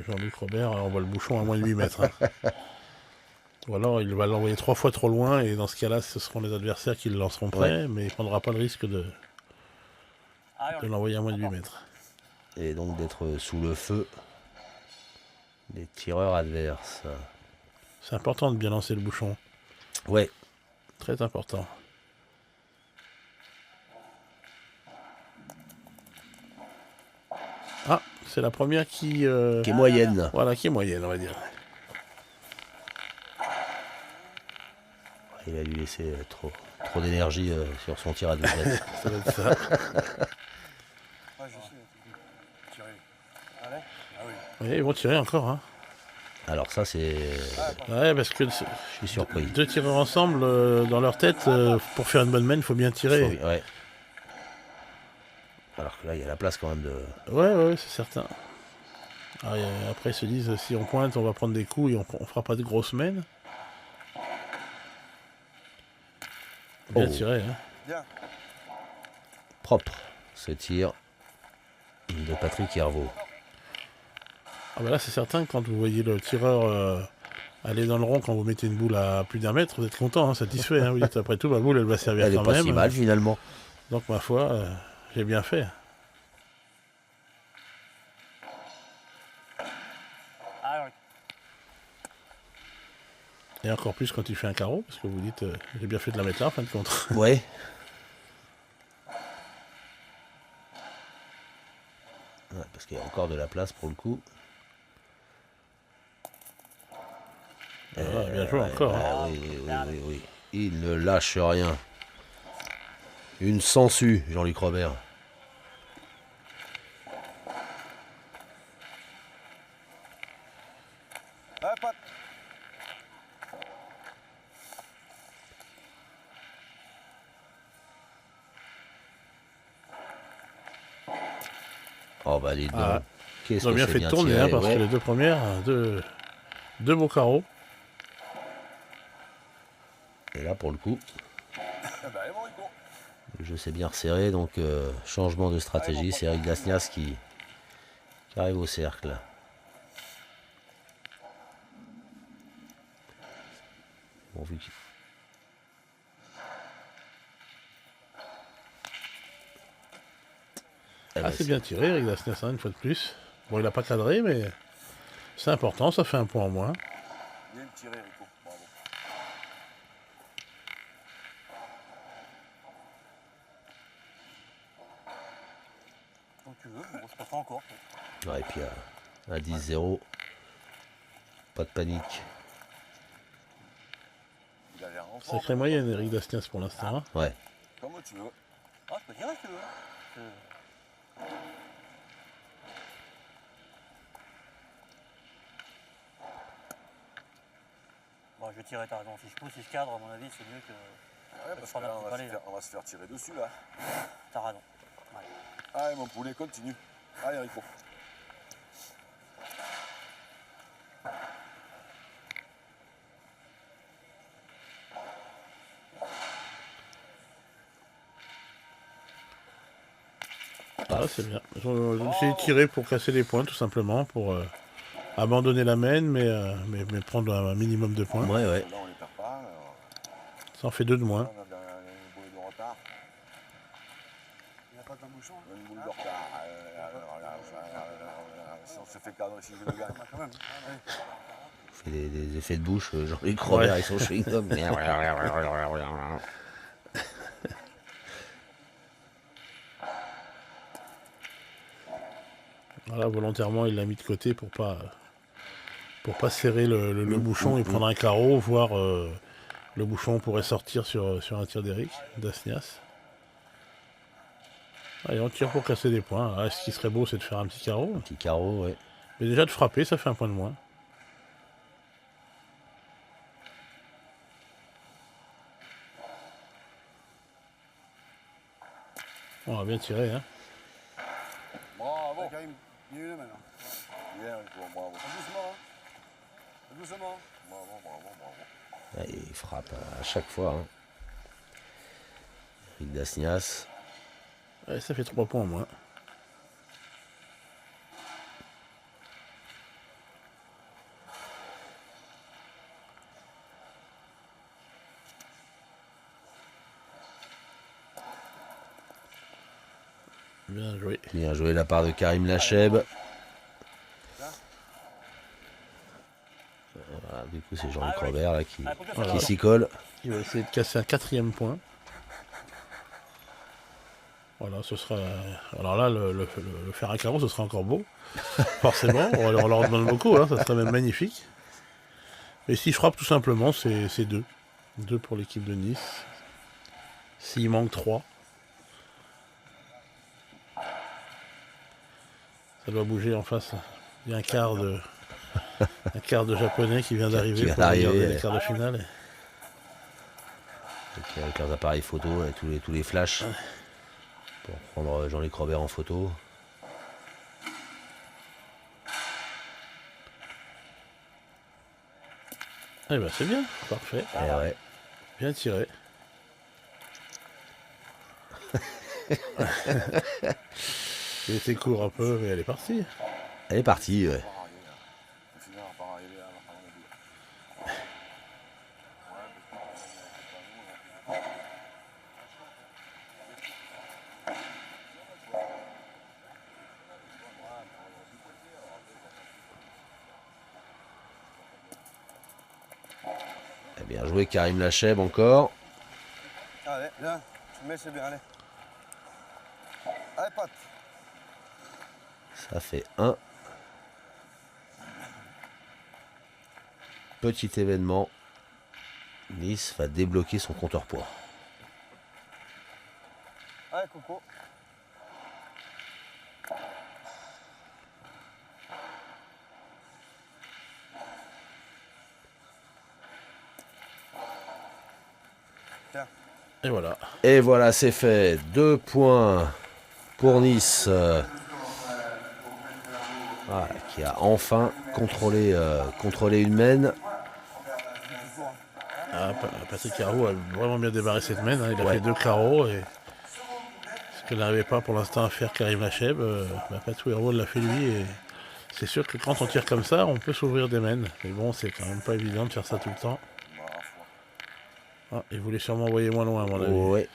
Jean-Luc Robert envoie le bouchon à moins de 8 mètres. Hein. Ou alors, il va l'envoyer 3 fois trop loin, et dans ce cas-là, ce seront les adversaires qui le lanceront près, mais il ne prendra pas le risque de Allez, on l'envoyer à moins de 8 mètres. Et donc d'être sous le feu des tireurs adverses. C'est important de bien lancer le bouchon. Ouais, Très important. Ah, c'est la première qui qui est moyenne. voilà, qui est moyenne, on va dire. Il a dû laisser trop d'énergie sur son tir à 2 mètres. Ça doit être ça. Ah, je sais. Tirer. Allez. Ah oui. Oui, ils vont tirer encore. Hein. Alors ça, c'est... Ouais, parce que Je suis surpris. 2 tireurs ensemble, dans leur tête, pour faire une bonne main, il faut bien tirer. Ouais. Alors que là, il y a la place quand même de... Ouais, c'est certain. Ah, et après, ils se disent, si on pointe, on va prendre des coups et on fera pas de grosses mains. Bien Oh. tiré, hein. Bien. Propre, ce tir de Patrick Herveau. Ah bah là, c'est certain que quand vous voyez le tireur aller dans le rond quand vous mettez une boule à plus d'1 mètre, vous êtes content, hein, satisfait. Hein, vous dites, après tout, ma boule, elle va servir Elle est quand pas même. si mal finalement. Donc, ma foi, j'ai bien fait. Allez, Jean-Luc. Et encore plus quand il fait un carreau, parce que vous dites, j'ai bien fait de la mettre là, en fin de compte. Ouais. Ouais, parce qu'il y a encore de la place pour le coup. Voilà, bien joué encore. Hein. Oui. Il ne lâche rien. Une sangsue, Jean-Luc Robert. Ah, pas. Oh bah dis donc. Ah, Qu'est-ce Ils ont que bien c'est fait bien tourner, tiré, hein, parce ouais. que les 2 premières, deux beaux carreaux. Et là pour le coup, Eh ben, bon, Rico. le jeu s'est bien resserré, donc changement de stratégie. C'est Eric Dasnias qui qui arrive au cercle. Bon, vu qu'il... Ah, c'est bien tiré, Eric Dasnias, une fois de plus. Bon, il n'a pas cadré, mais c'est important, ça fait un point en moins. Bien tiré, Rico. Bravo. Quand tu veux, mais bon, c'est pas fait encore. Ouais, et puis à 10-0, pas de panique. Il a l'air en forme. Sacrée moyenne, Eric Dasnias, pour l'instant. Hein. Ouais. Comme tu veux. Ah, je peux tirer si tu veux. Bon, je vais tirer, t'as raison. Si je pousse, si je cadre, à mon avis, c'est mieux que. Ouais, parce que là, on va se faire tirer dessus, là. T'as raison. Ouais. Allez, mon poulet, continue. Allez, Rico. Ah, c'est bien. J'ai tiré pour casser les points, tout simplement, pour abandonner la main, mais prendre un minimum de points. Ouais, ouais. Là, on les perd pas. Ça en fait 2 de moins. On a une boule de retard. Il n'y a pas qu'un bouchon. Hein. Une boule de retard. Si on se fait cadrer, si je le gagne. Quand même. Ah, ouais. Fait des effets de bouche, Jean-Luc Robert Ouais. avec son chewing-gum. Voilà, volontairement, il l'a mis de côté pour pas serrer le bouchon et prendre un carreau, voire le bouchon pourrait sortir sur un tir d'Eric Dasnias. Allez, on tire pour casser des points. Ah, ce qui serait beau, c'est de faire un petit carreau. Petit carreau, ouais. Mais déjà de frapper, ça fait un point de moins. On a bien tiré, hein. Bravo. Karim, il est là maintenant. Bien, Rico, bravo. Doucement. Hein. Doucement. Bravo, bravo, bravo. Ouais, il frappe à chaque fois. Hein. Eric Dasnias. Ouais, ça fait 3 points en moins. Bien joué. Bien joué de la part de Karim Lacheb. Voilà, du coup, c'est Jean-Luc Robert là, qui s'y colle. Il va essayer de casser un 4e point. Voilà, ce sera. Alors là, le faire un carreau, ce sera encore beau. Forcément, on leur demande beaucoup, hein, ça serait même magnifique. Mais s'il frappe tout simplement, c'est 2. 2 pour l'équipe de Nice. S'il manque 3. Ça doit bouger en face. Il y a un quart de japonais qui vient d'arriver pour regarder les quarts de finale. Donc, avec leurs appareils photo et tous les flashs pour prendre Jean-Luc Robert en photo. Eh ben c'est bien, parfait. Et ouais. Bien tiré. Il était court un peu, mais elle est partie. Elle est partie, ouais. On finira par arriver à la fin de la vie. Bien joué Karim Lacheb encore. Allez, viens. Tu mets, c'est bien, allez. Allez, patte. Ça fait 1. Petit événement. Nice va débloquer son compteur poids. Allez, Coco. Tiens. Et voilà. Et voilà, c'est fait. 2 points pour Nice. Voilà, qui a enfin contrôlé une main. Ah, Patrick Carreau a vraiment bien démarré cette main. Hein. Il a fait 2 carreaux. Et ce que n'arrivait pas pour l'instant à faire Karim Lacheb, Patou Hero l'a fait lui. Et C'est sûr que quand on tire comme ça, on peut s'ouvrir des mènes. Mais bon, c'est quand même pas évident de faire ça tout le temps. Ma foi. Ah, il voulait sûrement envoyer moins loin, à mon avis. Ouais.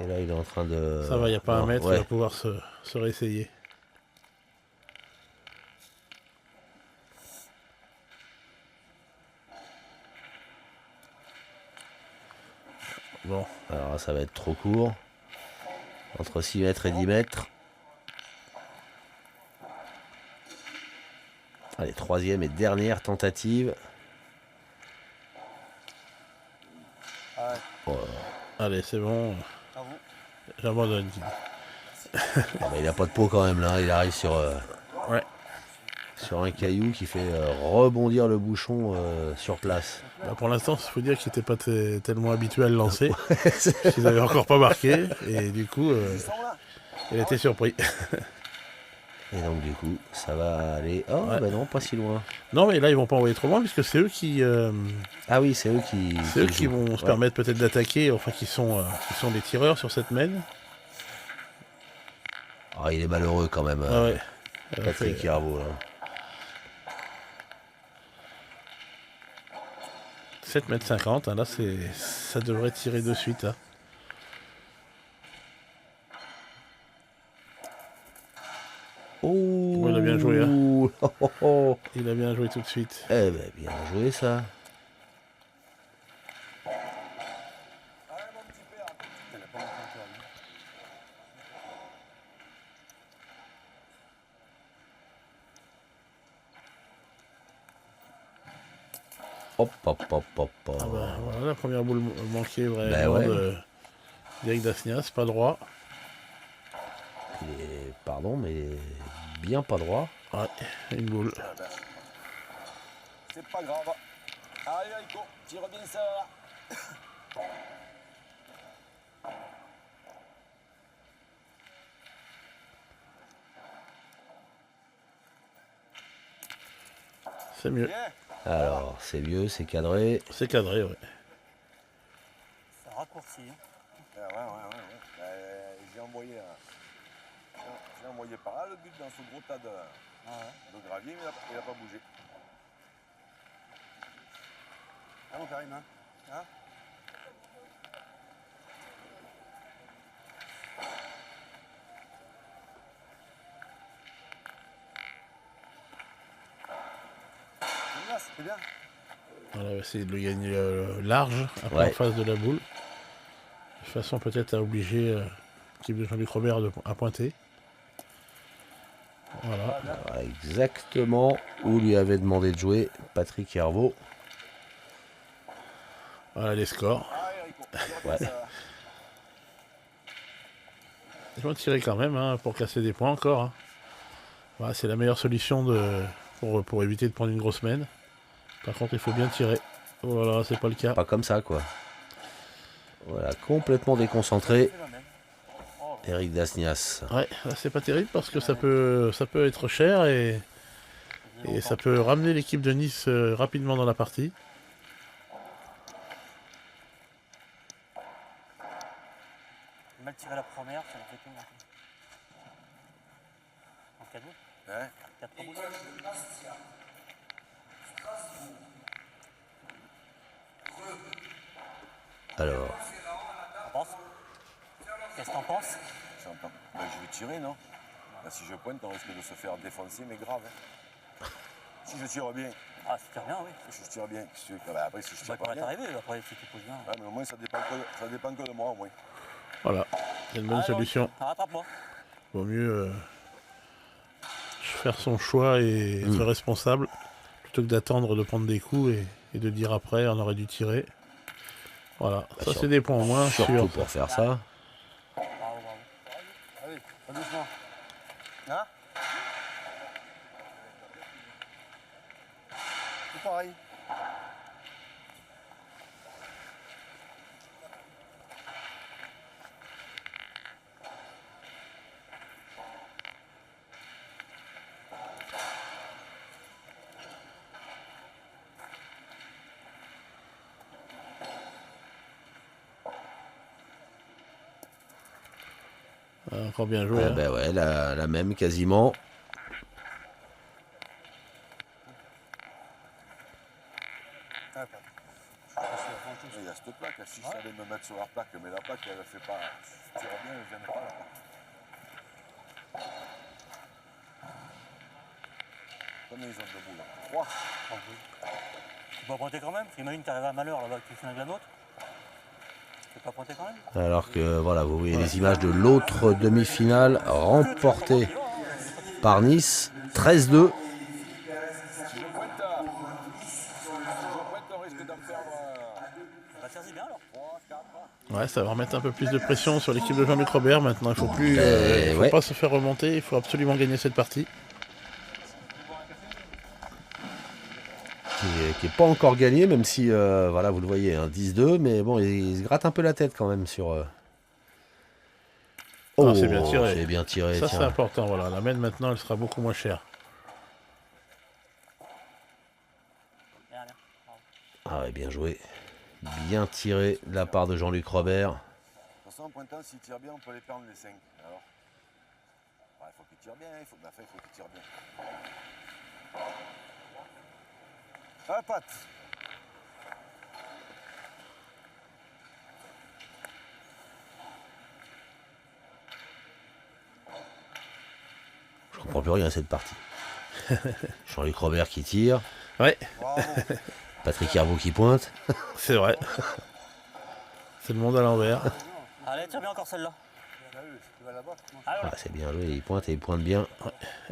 Et là, il est en train de... Ça va, il n'y a pas non, un mètre, ouais. il va pouvoir se réessayer. Bon, Alors là, ça va être trop court. Entre 6 mètres et 10 mètres. Allez, troisième et dernière tentative. allez, c'est bon. À vous. J'abandonne. Ah bah, il n'a pas de peau quand même là. Il arrive sur, Ouais. sur un caillou qui fait rebondir le bouchon sur place. Bah, pour l'instant, il faut dire qu'il n'était pas tellement habitué à le lancer. Ils n'avaient encore pas marqué. Et du coup, il était surpris. Et donc du coup, ça va aller... Oh Ouais. bah non, pas si loin. Non, mais là, ils vont pas envoyer trop loin, puisque c'est eux qui... Ah oui, c'est eux qui... C'est eux qui jouent. vont se Ouais. permettre peut-être d'attaquer, enfin qui sont les tireurs sur cette mène. Ah, il est malheureux quand même, Ah ouais. Patrick Herbeau. Là. 7,50 m, hein, là ça devrait tirer de suite. Hein. Oh, il a bien joué, hein. Oh, oh, oh. Il a bien joué tout de suite. Eh ben, bien joué ça. Elle a pas monté encore, lui. Hop, hop, hop, hop, hop. Ah bah, voilà, la première boule manquée vraiment Ben ouais. d'Eric Dasnias, pas droit. Il est, pardon, mais bien pas droit. Ouais, une boule. C'est pas grave. Allez, Aiko, tire bien ça. C'est mieux. Bien. Alors, c'est mieux, c'est cadré. C'est cadré, ouais. Ça raccourcit. Hein. Ouais. J'ai envoyé, j'ai envoyé par là le but dans ce gros tas de gravier, mais il n'a pas bougé. Ah mon Karim, hein. Hein. C'est bien. Voilà, on va essayer de le gagner large, après Ouais. en face de la boule. De façon peut-être à obliger l'équipe de Jean-Luc Robert à pointer. Voilà. Voilà, exactement où lui avait demandé de jouer Patrick Herbeau. Voilà les scores. Allez, Aiko, tire bien Ouais. ça. Ils vont tirer quand même hein, pour casser des points encore. Hein. Voilà, c'est la meilleure solution pour éviter de prendre une grosse mène. Par contre, il faut bien tirer. Voilà, c'est pas le cas. Pas comme ça, quoi. Voilà, complètement déconcentré. C'est la même. Eric Dasnias. Ouais, là, c'est pas terrible parce que ça peut être cher et ça peut ramener l'équipe de Nice rapidement dans la partie. Mal tiré la première, ça m'a fait tout manquer. En cadeau, Hein 4 boules. Alors, T'en penses? Qu'est-ce que t'en penses? J'entends. Ben, je vais tirer, non? Ben, si je pointe, on risque de se faire défoncer, mais grave. Hein. Si je tire bien, Ah, si tu reviens, oui. si je tire bien, ben, après si je Tu tire vas pas pas bien, t'arriver, après si tu poses bien. ouais, mais au moins ça dépend que de moi au moins. Voilà, c'est une bonne Allez, solution. rattrape-moi. Vaut mieux faire son choix et être responsable plutôt que d'attendre de prendre des coups et de dire après on aurait dû tirer. Voilà, ça sur- c'est des points au moins surtout sûrs. pour faire ça. Bravo, bravo. Allez, pas doucement. Hein. C'est pareil. Encore bien joué. Ah hein. ben ouais, la même quasiment. Ouais, pas. Je suis passé avant tout. Il y a cette plaque, si je savais me mettre sur la plaque, mais la plaque elle fait pas. Si tu reviens, elle vient pas la plaque. Combien ils ont de boules? 3. Tu peux pointer quand même? Parce qu'imagine que tu arrives à Malheur là-bas, que tu fais un nôtre. Tu peux pas pointer quand même? Alors que voilà, vous voyez les images de l'autre demi-finale remportée par Nice, 13-2. Si je pointe, on risque d'en perdre Bah, tiens-y bien alors. 3, 4. Ouais, ça va remettre un peu plus de pression sur l'équipe de Jean-Luc Robert maintenant. Il faut plus, faut ouais. pas se faire remonter. Il faut absolument gagner cette partie. Qui est pas encore gagné, même si voilà, vous le voyez, hein, 10-2, mais bon, il se gratte un peu la tête quand même sur. Ah, c'est bien tiré. C'est bien tiré. Ça, tiens. c'est important. Voilà, la mène maintenant, elle sera beaucoup moins chère. Bien, bien. Bravo. Ah ouais, bien joué. Bien tiré de la part de Jean-Luc Robert. De toute façon, en pointant, s'il tire bien, on peut les perdre les 5. Alors, il faut qu'il tire bien, il faut qu'il tire bien. Ah, patte. Je comprends plus rien à cette partie. Jean-Luc Robert qui tire. Ouais, Bravo. Patrick Herbeau qui pointe. c'est vrai. C'est le monde à l'envers. Allez, tire bien encore celle-là. T'as vu, tu vas là-bas. Allez, Ah, voilà. c'est bien joué, il pointe et il pointe bien.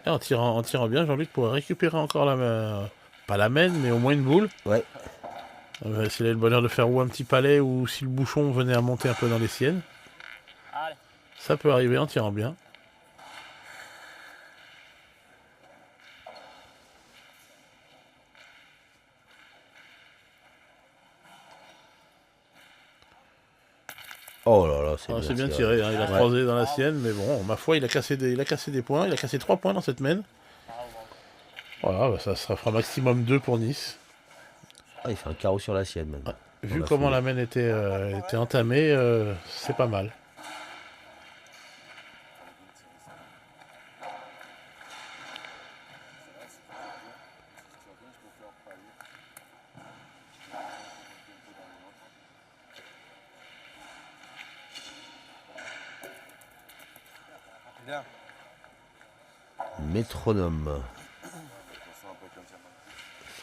Et en tirant bien, Jean-Luc pourrait récupérer encore pas la mène, mais au moins une boule. Ouais. S'il a le bonheur de faire ou un petit palais ou si le bouchon venait à monter un peu dans les siennes. Allez. Ça peut arriver en tirant bien. Oh là là, Ah, c'est bien tiré, hein. Il a croisé dans la sienne, mais bon, ma foi, il a cassé des points. Il a cassé 3 points dans cette mène. Voilà, bah, ça fera maximum 2 pour Nice. Ah, il fait un carreau sur la sienne maintenant. Vu la comment foule. la mène était entamée, c'est pas mal. Bien. Métronome.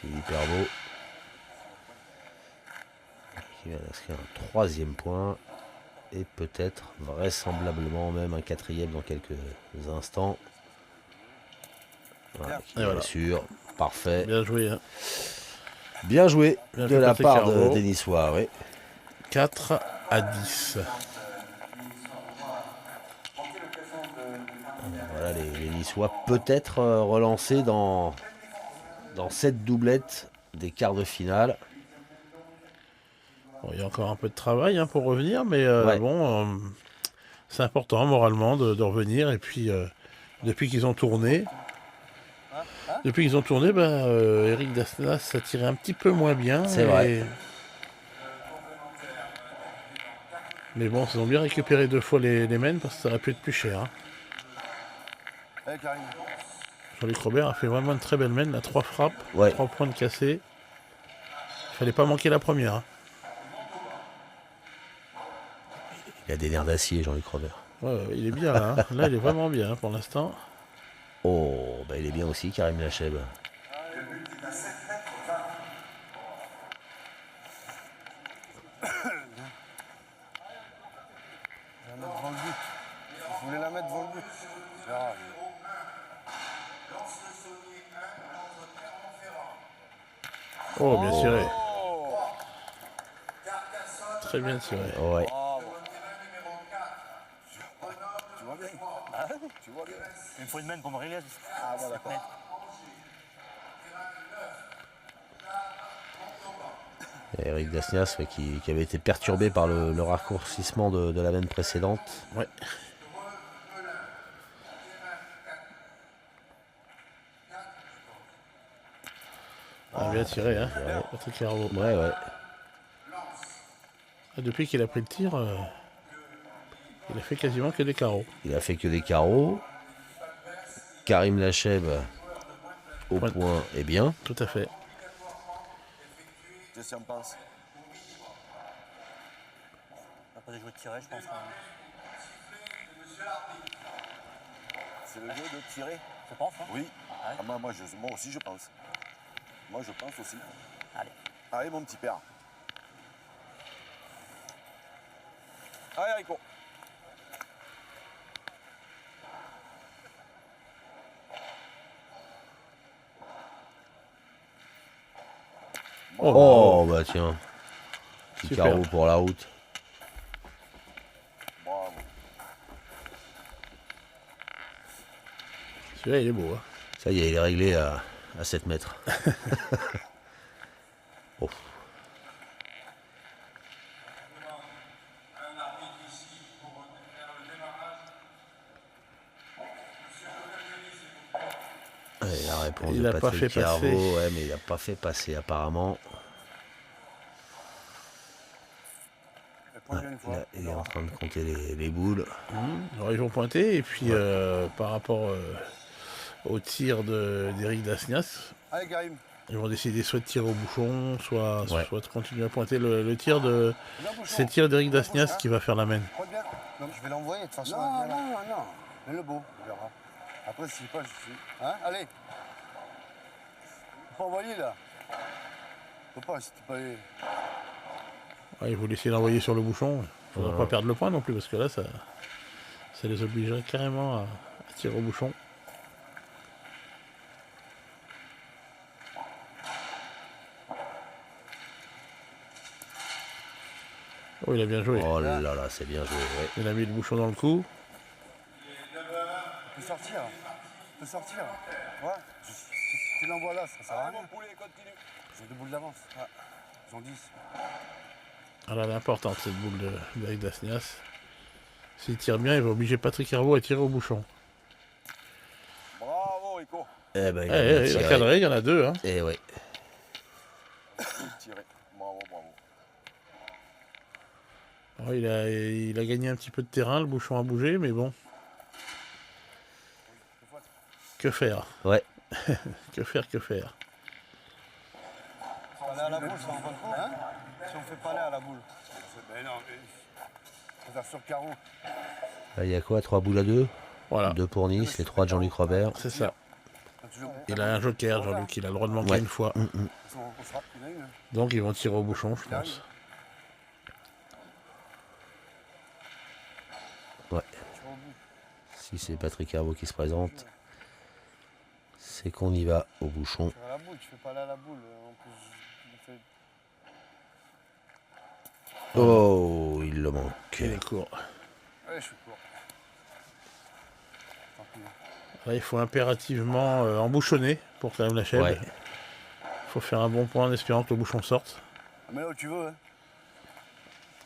Philippe Herbeau. Qui vient d'inscrire un 3e point. Et peut-être, vraisemblablement même, un 4e dans quelques instants. Voilà, qui Et est voilà. sûr. Parfait. Bien joué, hein. Bien joué Bien de joué, la Patrick part Herbeau. des Niçois. Oui. 4-10. Voilà, les Niçois peut-être relancés dans cette doublette des quarts de finale. Bon, il y a encore un peu de travail, hein, pour revenir, mais Ouais. bon, c'est important moralement de revenir. Et puis, depuis qu'ils ont tourné, Eric Dasnas a tiré un petit peu moins bien. C'est vrai. Mais bon, ils ont bien récupéré 2 fois les mènes parce que ça aurait pu être plus cher, hein. Allez, Karim. Jean-Luc Robert a fait vraiment une très belle mène, 3 frappes, Ouais. 3 points de cassé. Il fallait pas manquer la première, hein. Il a des nerfs d'acier, Jean-Luc Robert. Ouais, il est bien là, hein. Là, il est vraiment bien, hein, pour l'instant. Oh, bah il est bien aussi, Karim Lacheb. Je vais la mettre devant le but. Je voulais la mettre devant le but. Ah, Oh, bien tiré. Très bien tiré. Ouais. Tu vois bien. Tu vois bien. Il me faut une main pour me régler. Ah, voilà, d'accord. Eric Dasnias qui avait été perturbé par le raccourcissement de la mène précédente. Ouais. Ah, bien tiré, hein. Patrick Herbeau. Ouais, ouais. Depuis qu'il a pris le tir, il a fait quasiment que des carreaux. Il a fait que des carreaux. Karim Lacheb au Ouais. point est bien. Tout à fait. Qu'est-ce que tu en penses? On n'a pas des jouets de tirer, je pense. Hein. C'est le jeu de tirer? Je pense. Hein. Oui. Ouais. Ah, moi aussi, je pense. Moi, je pense aussi. Allez. Allez, mon petit père. Allez, Rico. Oh, bah tiens. Petit Super. carreau pour la route. Bravo. Celui-là, il est beau. Hein. Ça y est, il est réglé à 7 mètres. Oh. Et la réponse Il de a pas Patrick fait passer. Carreau, ouais, mais il n'a pas fait passer apparemment. Je vais prendre une fois. Là, il est en train de compter les boules. Alors, ils vont pointer. Et puis, par rapport au tir d'Éric Dasnias, Allez, Karim. ils vont décider soit de tirer au bouchon, soit de continuer à pointer. Le tir Viens, bouchon. c'est le tir d'Éric Dasnias Hein. qui va faire la main. Prends bien. Non, je vais l'envoyer de toute façon. Non, non, non. Mais le beau, on verra. Après, si pas, je suis. Hein, allez. Faut pas envoyer là. Faut pas, si tu peux aller. Ouais, il faut essayer d'envoyer sur le bouchon. Il ne faudra pas perdre le point non plus, parce que là, ça les obligerait carrément à tirer au bouchon. Oh, il a bien joué. Oh là là, c'est bien joué. Ouais. Il a mis le bouchon dans le cou. Tu peux sortir. Tu peux sortir. Ouais. Si tu l'envoies là, ça sert à Allez, rien. mon poulet, continue. Ils ont 2 boules d'avance. Ah. Ils ont 10. Alors, elle est importante cette boule d'Éric Dasnias. S'il tire bien, il va obliger Patrick Herbeau à tirer au bouchon. Bravo, Rico. Eh ben, il a Eh, bien il a tiré. cadré, il y en a deux. Hein. Eh ouais. Tiré. Bravo, bravo. Alors, il a gagné un petit peu de terrain, le bouchon a bougé, mais bon. Que faire? Ouais. Que faire? Aller à la boule, ça en va le coup. Hein? Si on fait pas aller à la boule. Mais non, mais. On va faire sur carreau. Là, il y a quoi? 3 boules à 2? Voilà, 2 pour Nice, les 3 de Jean-Luc Robert. c'est ça. Tu Il a un joker, Jean-Luc, il a le droit de manquer Ouais. une fois. On se rappelle, il y en a une. Donc ils vont tirer au bouchon, je pense. Ouais. Si c'est Patrick Herbeau qui se présente, c'est qu'on y va au bouchon. Tu vas à la boule, tu fais pas aller à la boule. En plus, il fait. Oh, il le manque. Il est court. Ouais, je suis court. Tant pis. Là, il faut impérativement embouchonner pour quand même la chèvre. Ouais. Il faut faire un bon point en espérant que le bouchon sorte. Mais là où tu veux, hein.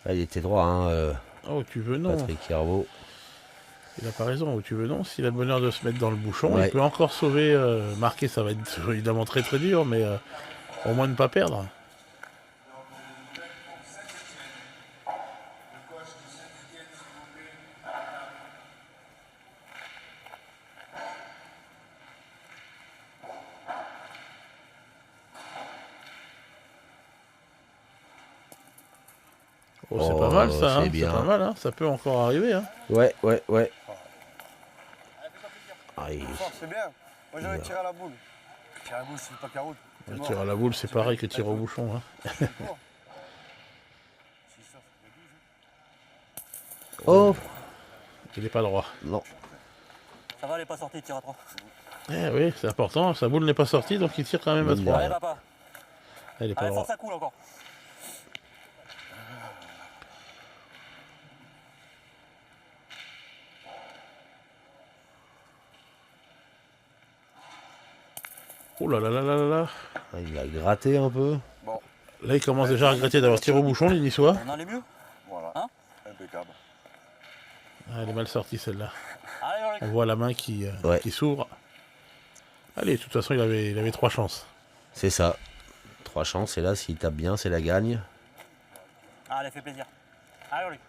Là, il était droit, hein, Oh, tu veux non. Patrick Herbeau. Il a pas raison, ou tu veux non. S'il a le bonheur de se mettre dans le bouchon, Ouais. il peut encore sauver. Marquer, ça va être évidemment très très dur, mais au moins ne pas perdre. Oh, c'est Oh, pas mal ça, c'est hein, c'est bien. pas mal, hein, ça peut encore arriver. Hein. Ouais. Ah, il- Fort, c'est bien. Moi j'avais tiré à la boule. Tirer à la boule, c'est pas carreau. t'es mort. Tirer à la boule, c'est pareil que tirer au bouchon. Hein. C'est court. Si ça, ça fait 12. Oh, Il n'est pas droit. non. Ça va, elle est pas sortie, tire à 3. Eh oui, c'est important, sa boule n'est pas sortie, donc il tire quand même à Mine de 3. rien. Allez, papa. Elle n'est pas Allez, droit. force, ça coule encore. Oh là là là là là là. Ah, il a gratté un peu. Bon, Là, il commence déjà à regretter d'avoir tiré au bouchon, les Niçois. On en est mieux. voilà. Hein? Impeccable. Ah, elle est mal sortie celle-là. Allez, Jean-Luc. On voit la main qui s'ouvre. Allez, de toute façon, il avait 3 chances. C'est ça. 3 chances, et là, s'il tape bien, c'est la gagne. Allez, fais plaisir. Allez, Jean-Luc.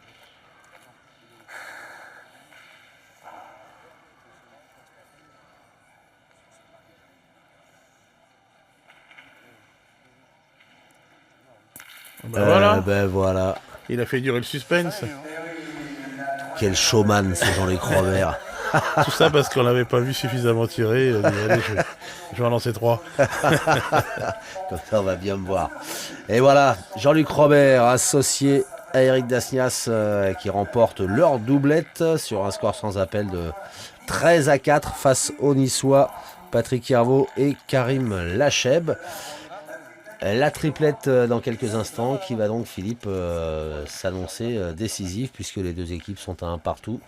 Bah voilà, Ben voilà. il a fait durer le suspense. Quel showman, ce Jean-Luc Robert. Tout ça parce qu'on l'avait pas vu suffisamment tirer. Allez, je vais en lancer 3. Comme ça, on va bien me voir. Et voilà, Jean-Luc Robert, associé à Eric Dasnias, qui remporte leur doublette sur un score sans appel de 13-4 face aux Niçois, Patrick Hervaux et Karim Lacheb. La triplette dans quelques instants qui va donc, Philippe, s'annoncer décisive puisque les deux équipes sont à un partout.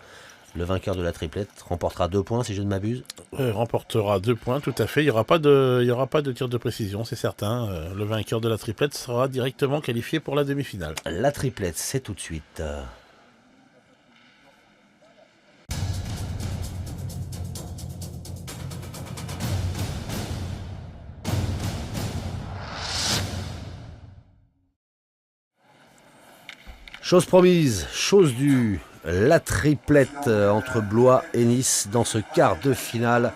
Le vainqueur de la triplette remportera 2 points si je ne m'abuse. Remportera 2 points, tout à fait. Il n'y aura pas de tir de précision, c'est certain. Le vainqueur de la triplette sera directement qualifié pour la demi-finale. La triplette, c'est tout de suite. Chose promise, chose due, la triplette entre Blois et Nice dans ce quart de finale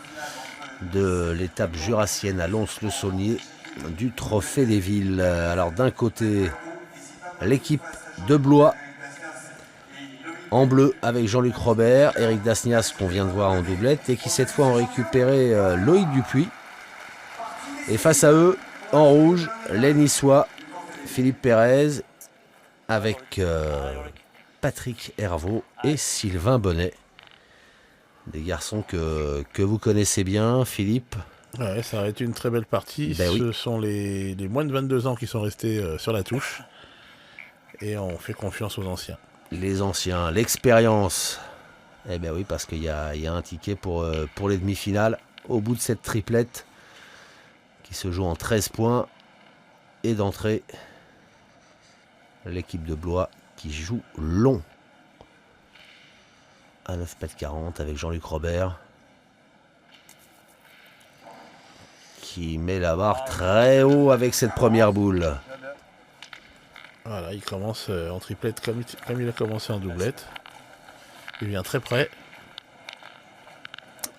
de l'étape jurassienne à Lons-le-Saulnier du Trophée des Villes. Alors d'un côté, l'équipe de Blois en bleu avec Jean-Luc Robert, Eric Dasnias qu'on vient de voir en doublette et qui cette fois ont récupéré Loïc Dupuis. Et face à eux, en rouge, les Niçois, Philippe Pérez avec Patrick Hervaux et Sylvain Bonnet. Des garçons que vous connaissez bien, Philippe. Ouais, ça va être une très belle partie. Ben oui. Ce sont les moins de 22 ans qui sont restés sur la touche. Et on fait confiance aux anciens. Les anciens, l'expérience. Eh bien oui, parce qu'il y a un ticket pour les demi-finales au bout de cette triplette qui se joue en 13 points. Et d'entrée, l'équipe de Blois qui joue long à 9,40 m avec Jean-Luc Robert qui met la barre très haut avec cette première boule. Voilà, il commence en triplette comme il a commencé en doublette. Il vient très près.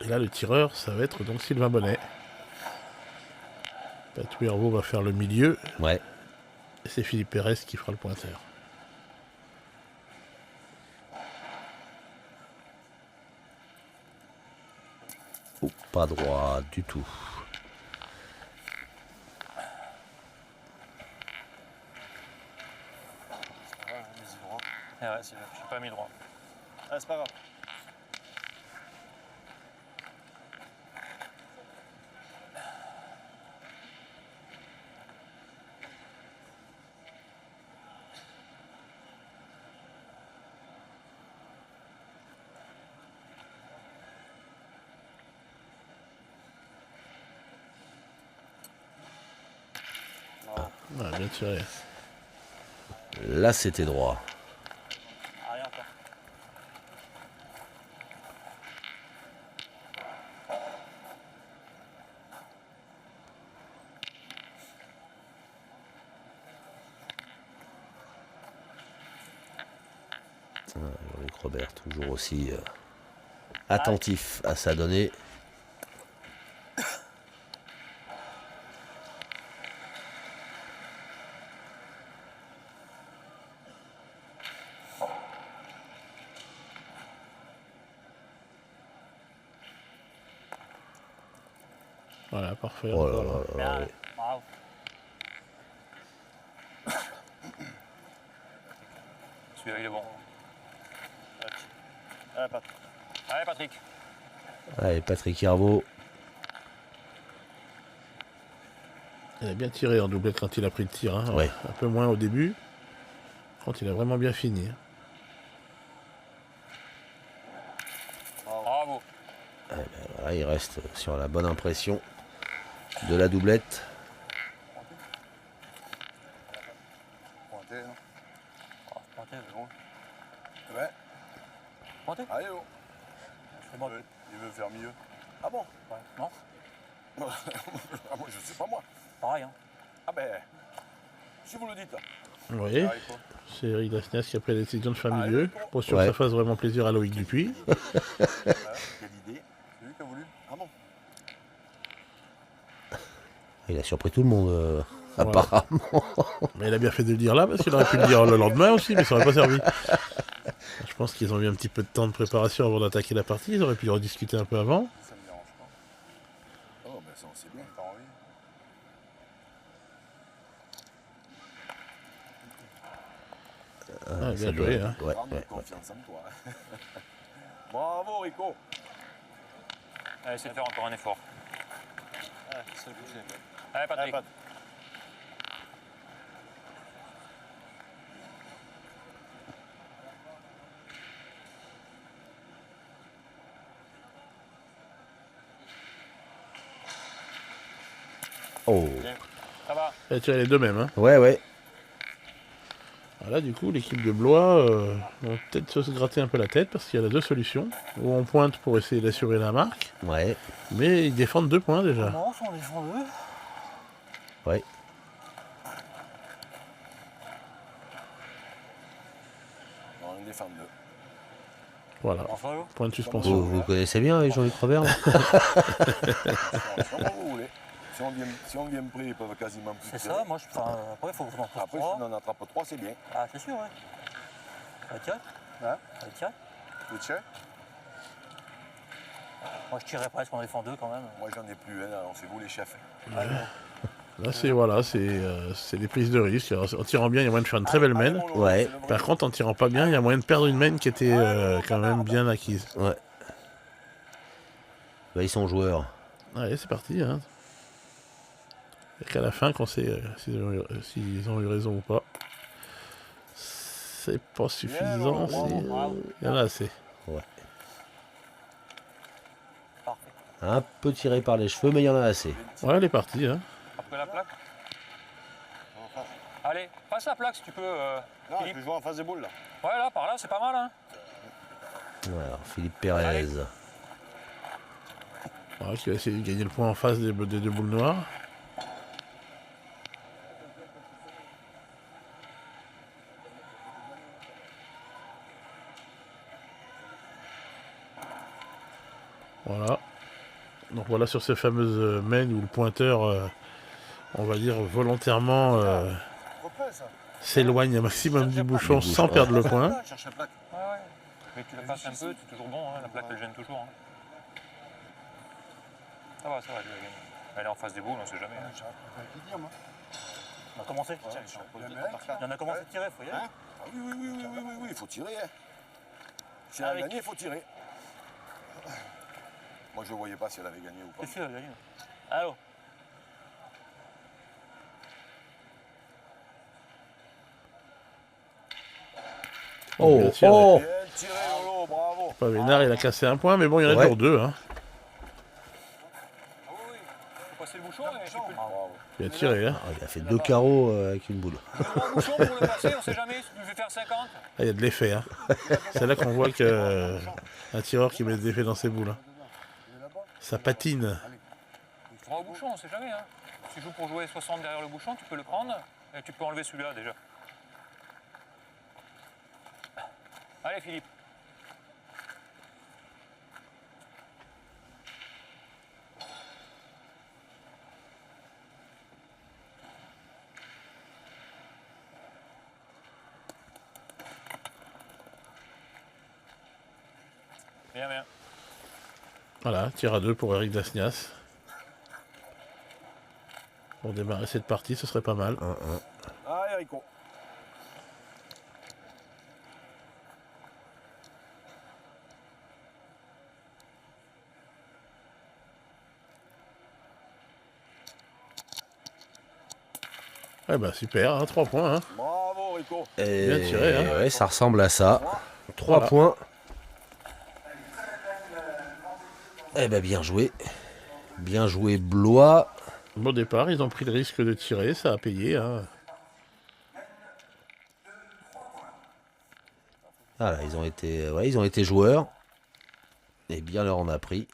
Et là, le tireur, ça va être donc Sylvain Bonnet. Patrick Hervaux va faire le milieu. Ouais. Et c'est Philippe Pérez qui fera le pointeur. Oh, pas droit du tout. Ah ouais, c'est je suis pas mis droit. Ah, c'est pas grave. Voilà, bien tiré. Là, c'était droit. Arrière encore. Jean-Luc Robert, toujours aussi attentif à sa donnée. Voilà, parfait. Oh là encore. là là, Bien. Bravo. Celui-là, il est bon. Ah, pas. Allez, Patrick. Allez, Patrick Hervaux. Il a bien tiré en doublette quand il a pris le tir. Hein. Ouais. Un peu moins au début. Quand il a vraiment bien fini. Hein. Bravo. Voilà, il reste sur la bonne impression de la doublette. Pointé, hein. Oh, pointé, c'est bon. Ouais. Pointé. Allez, oh. C'est bon. Il veut faire mieux. Ah bon? Ouais. Non, Ah, moi, je sais pas moi. pareil. Hein. Ah ben, si vous le dites. Vous voyez, Allez, quoi. c'est Eric Dasnias qui a pris la décision de faire milieu. Pour sûr Ouais. que ça fasse vraiment plaisir à Loïc Dupuis. Voilà, quelle idée. C'est lui qui a voulu. Ah bon? Il a surpris tout le monde. apparemment. Mais il a bien fait de le dire là, parce qu'il aurait pu le dire le lendemain aussi, mais ça n'aurait pas servi. Je pense qu'ils ont eu un petit peu de temps de préparation avant d'attaquer la partie. Ils auraient pu rediscuter un peu avant. Ça me dérange pas. Oh, ben ça, on sait bien. T'as envie? Ah, bien Ça joué, doit- hein. ouais, Prends de ouais. confiance en toi. Bravo, Rico. Allez, essaie de faire encore un effort. Ouais, c'est le coucher. Allez, Patrick. Pat. Oh. Ça va. Il a tiré les deux mêmes. Hein. Ouais, ouais. Voilà, du coup, l'équipe de Blois va peut-être se gratter un peu la tête parce qu'il y a deux solutions. Ou on pointe pour essayer d'assurer la marque, Ouais. mais ils défendent 2 points déjà. Non, on défend deux. Ouais. On en défend deux. Voilà, Enfin, point de suspension. Vous connaissez bien les Jean-Luc Robert là Comme vous voulez. Si on vient près, ils peuvent quasiment plus c'est tirer. ça, moi, après, il faut que je m'en pose Après, si trois. on en attrape 3, c'est bien. Ah, c'est sûr, ouais. Ça va tirer. Hein? Ça va tirer. Tu tiens? Moi, je tirerais presque, on défend deux quand même. Moi, j'en ai plus, hein, alors c'est vous les chefs. Là, c'est des prises de risque. Alors, en tirant bien, il y a moyen de faire une très belle main. Ouais. Par contre, en tirant pas bien, il y a moyen de perdre une main qui était quand même bien acquise. Ouais. Bah, ils sont joueurs. Allez, c'est parti. Hein. Et qu'à la fin, qu'on sait s'ils ont eu raison ou pas. C'est pas suffisant. Il y en a assez. Parfait. Un peu tiré par les cheveux, mais il y en a assez. Ouais, elle est partie. Hein. Après la plaque. Allez, passe la plaque si tu peux. Non, je Philippe. vais jouer en face des boules là. Ouais, là, par là, c'est pas mal, hein. Alors, Philippe Pérez. Voilà, qui va essayer de gagner le point en face des deux boules noires. Voilà. Donc voilà sur ces fameuses mains où le pointeur, on va dire volontairement, Reprends ça. s'éloigne un maximum du bouchon Du bouchon, sans perdre le point. Cherche la plaque. Ouais, ouais. Mais tu la passes un peu, c'est toujours bon, hein. La plaque, elle gêne toujours. Hein. Ça va, tu vas gagner. Elle est en face des boules, on sait jamais. Hein. J'ai rien qui dire, moi. On a commencé. Tiens, je suis en pause de temps. Il y en a commencé à tirer, faut y aller. Hein? Ah oui, il faut tirer. Hein. Si elle a gagné, il faut tirer. Moi, je ne voyais pas si elle avait gagné ou pas. C'est sûr, elle a gagné. Allô. Oh, Bien tiré. oh. Bien tiré, Lolo, bravo. Pas Vénard, il a cassé un point, mais bon, il y en a Ouais. toujours deux. Hein. Ah oui, oui. Faut passer le bouchon et tu peux le Bravo. Bien tiré. Hein. Ah, il a fait 2 carreaux avec une boule. Le bouchon pour le passer, on sait jamais, si tu veux faire 50. Ah, il y a de l'effet. Hein. C'est là qu'on voit que un tireur qui met des effets dans ses boules. Hein. Ça patine. Tu prends au bouchon, on sait jamais. Hein. Si tu joues pour jouer 60 derrière le bouchon, tu peux le prendre et tu peux enlever celui-là déjà. Allez Philippe. Bien, bien. Voilà, tir à 2 pour Eric Dasnias. Pour démarrer cette partie, ce serait pas mal. Allez, Rico. Ouais, bah super, 3 points. Hein. Bravo, Rico. Et Bien tiré, hein. ouais, ça ressemble à ça. 3 Voilà. points. Eh ben bien joué. Bien joué Blois. Bon départ, ils ont pris le risque de tirer, ça a payé. Hein. Voilà, ils ont été joueurs. Et bien leur en a pris.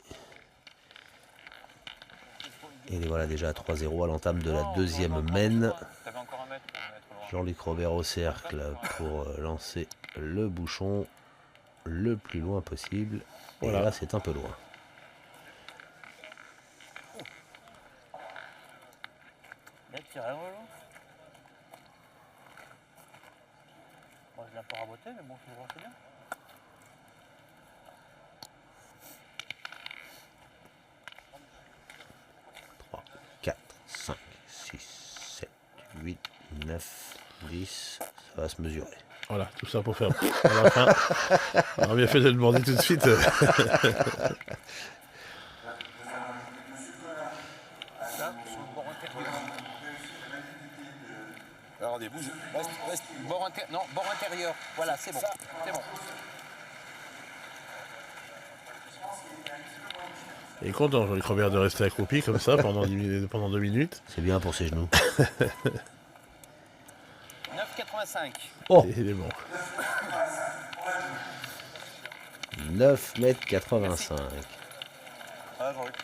Et les voilà déjà à 3-0 à l'entame de la deuxième main. T'avais encore un mètre pour le mettre loin. Jean-Luc Robert au cercle pour lancer le bouchon le plus loin possible. Voilà. Et là, c'est un peu loin. Bien tiré, Lolo. je l'ai un peu raboté, mais bon, je le vois assez bien. 3, 4, 5, 6, 7, 8, 9, 10. Ça va se mesurer. Voilà, tout ça pour faire à la fin. On a bien fait de le demander tout de suite. Ça, sur le bord intérieur. Regardez, bouge. Reste. Non, bord intérieur. Voilà, c'est bon. C'est bon. Il est content, Jean-Luc Robert, de rester accroupi comme ça pendant 2 minutes. C'est bien pour ses genoux. 9,85. Oh, Et il est bon. 9,85 m. Ah, Jean-Luc.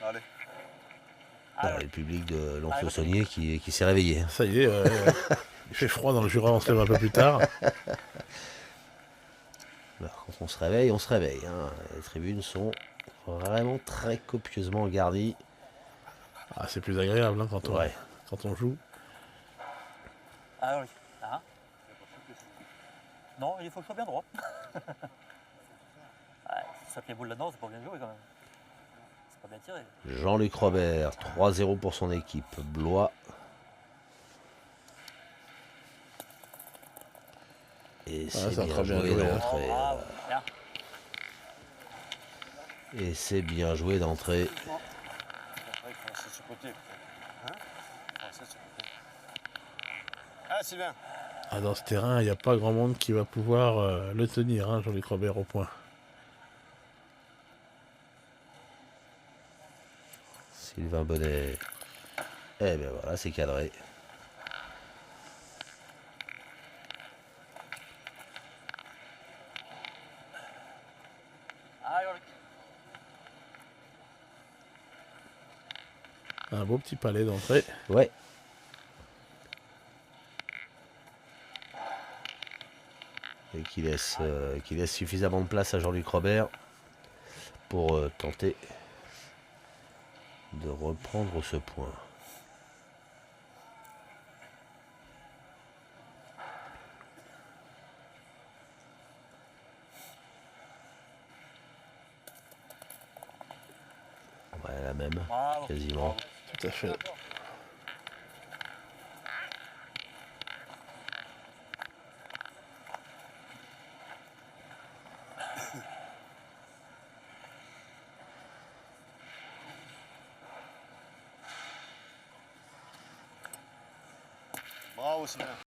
Allez. Voilà, le public de l'Oncle Saunier qui s'est réveillé. Ça y est, il fait froid dans le Jura, on se lève un peu plus tard. Alors, quand on se réveille, on se réveille. Hein. Les tribunes sont vraiment très copieusement garnies. Ah, c'est plus agréable hein, quand on joue. Ah oui. Ah. Non, il faut que je sois bien droit. Si ça fait boule là-dedans, c'est pas bien joué quand même. C'est pas bien tiré. Jean-Luc Robert, 3-0 pour son équipe. Blois. Et c'est ça a bien très bien joué joué, hein. d'entrée. Ah, bien. Et c'est bien joué d'entrée. Après, il faut rester sur le côté. Hein? Il faut rester sur le côté. Ah, c'est bien. Ah, dans ce terrain, il n'y a pas grand monde qui va pouvoir le tenir, hein, Jean-Luc Robert au point. Sylvain Bonnet. Eh bien voilà, c'est cadré. Ah, Jean-Luc. Un beau petit palais d'entrée. Ouais. Et qui laisse suffisamment de place à Jean-Luc Robert pour tenter de reprendre ce point. Ouais, la même, Bravo. quasiment. Tout à fait. Bravo, Sylvain.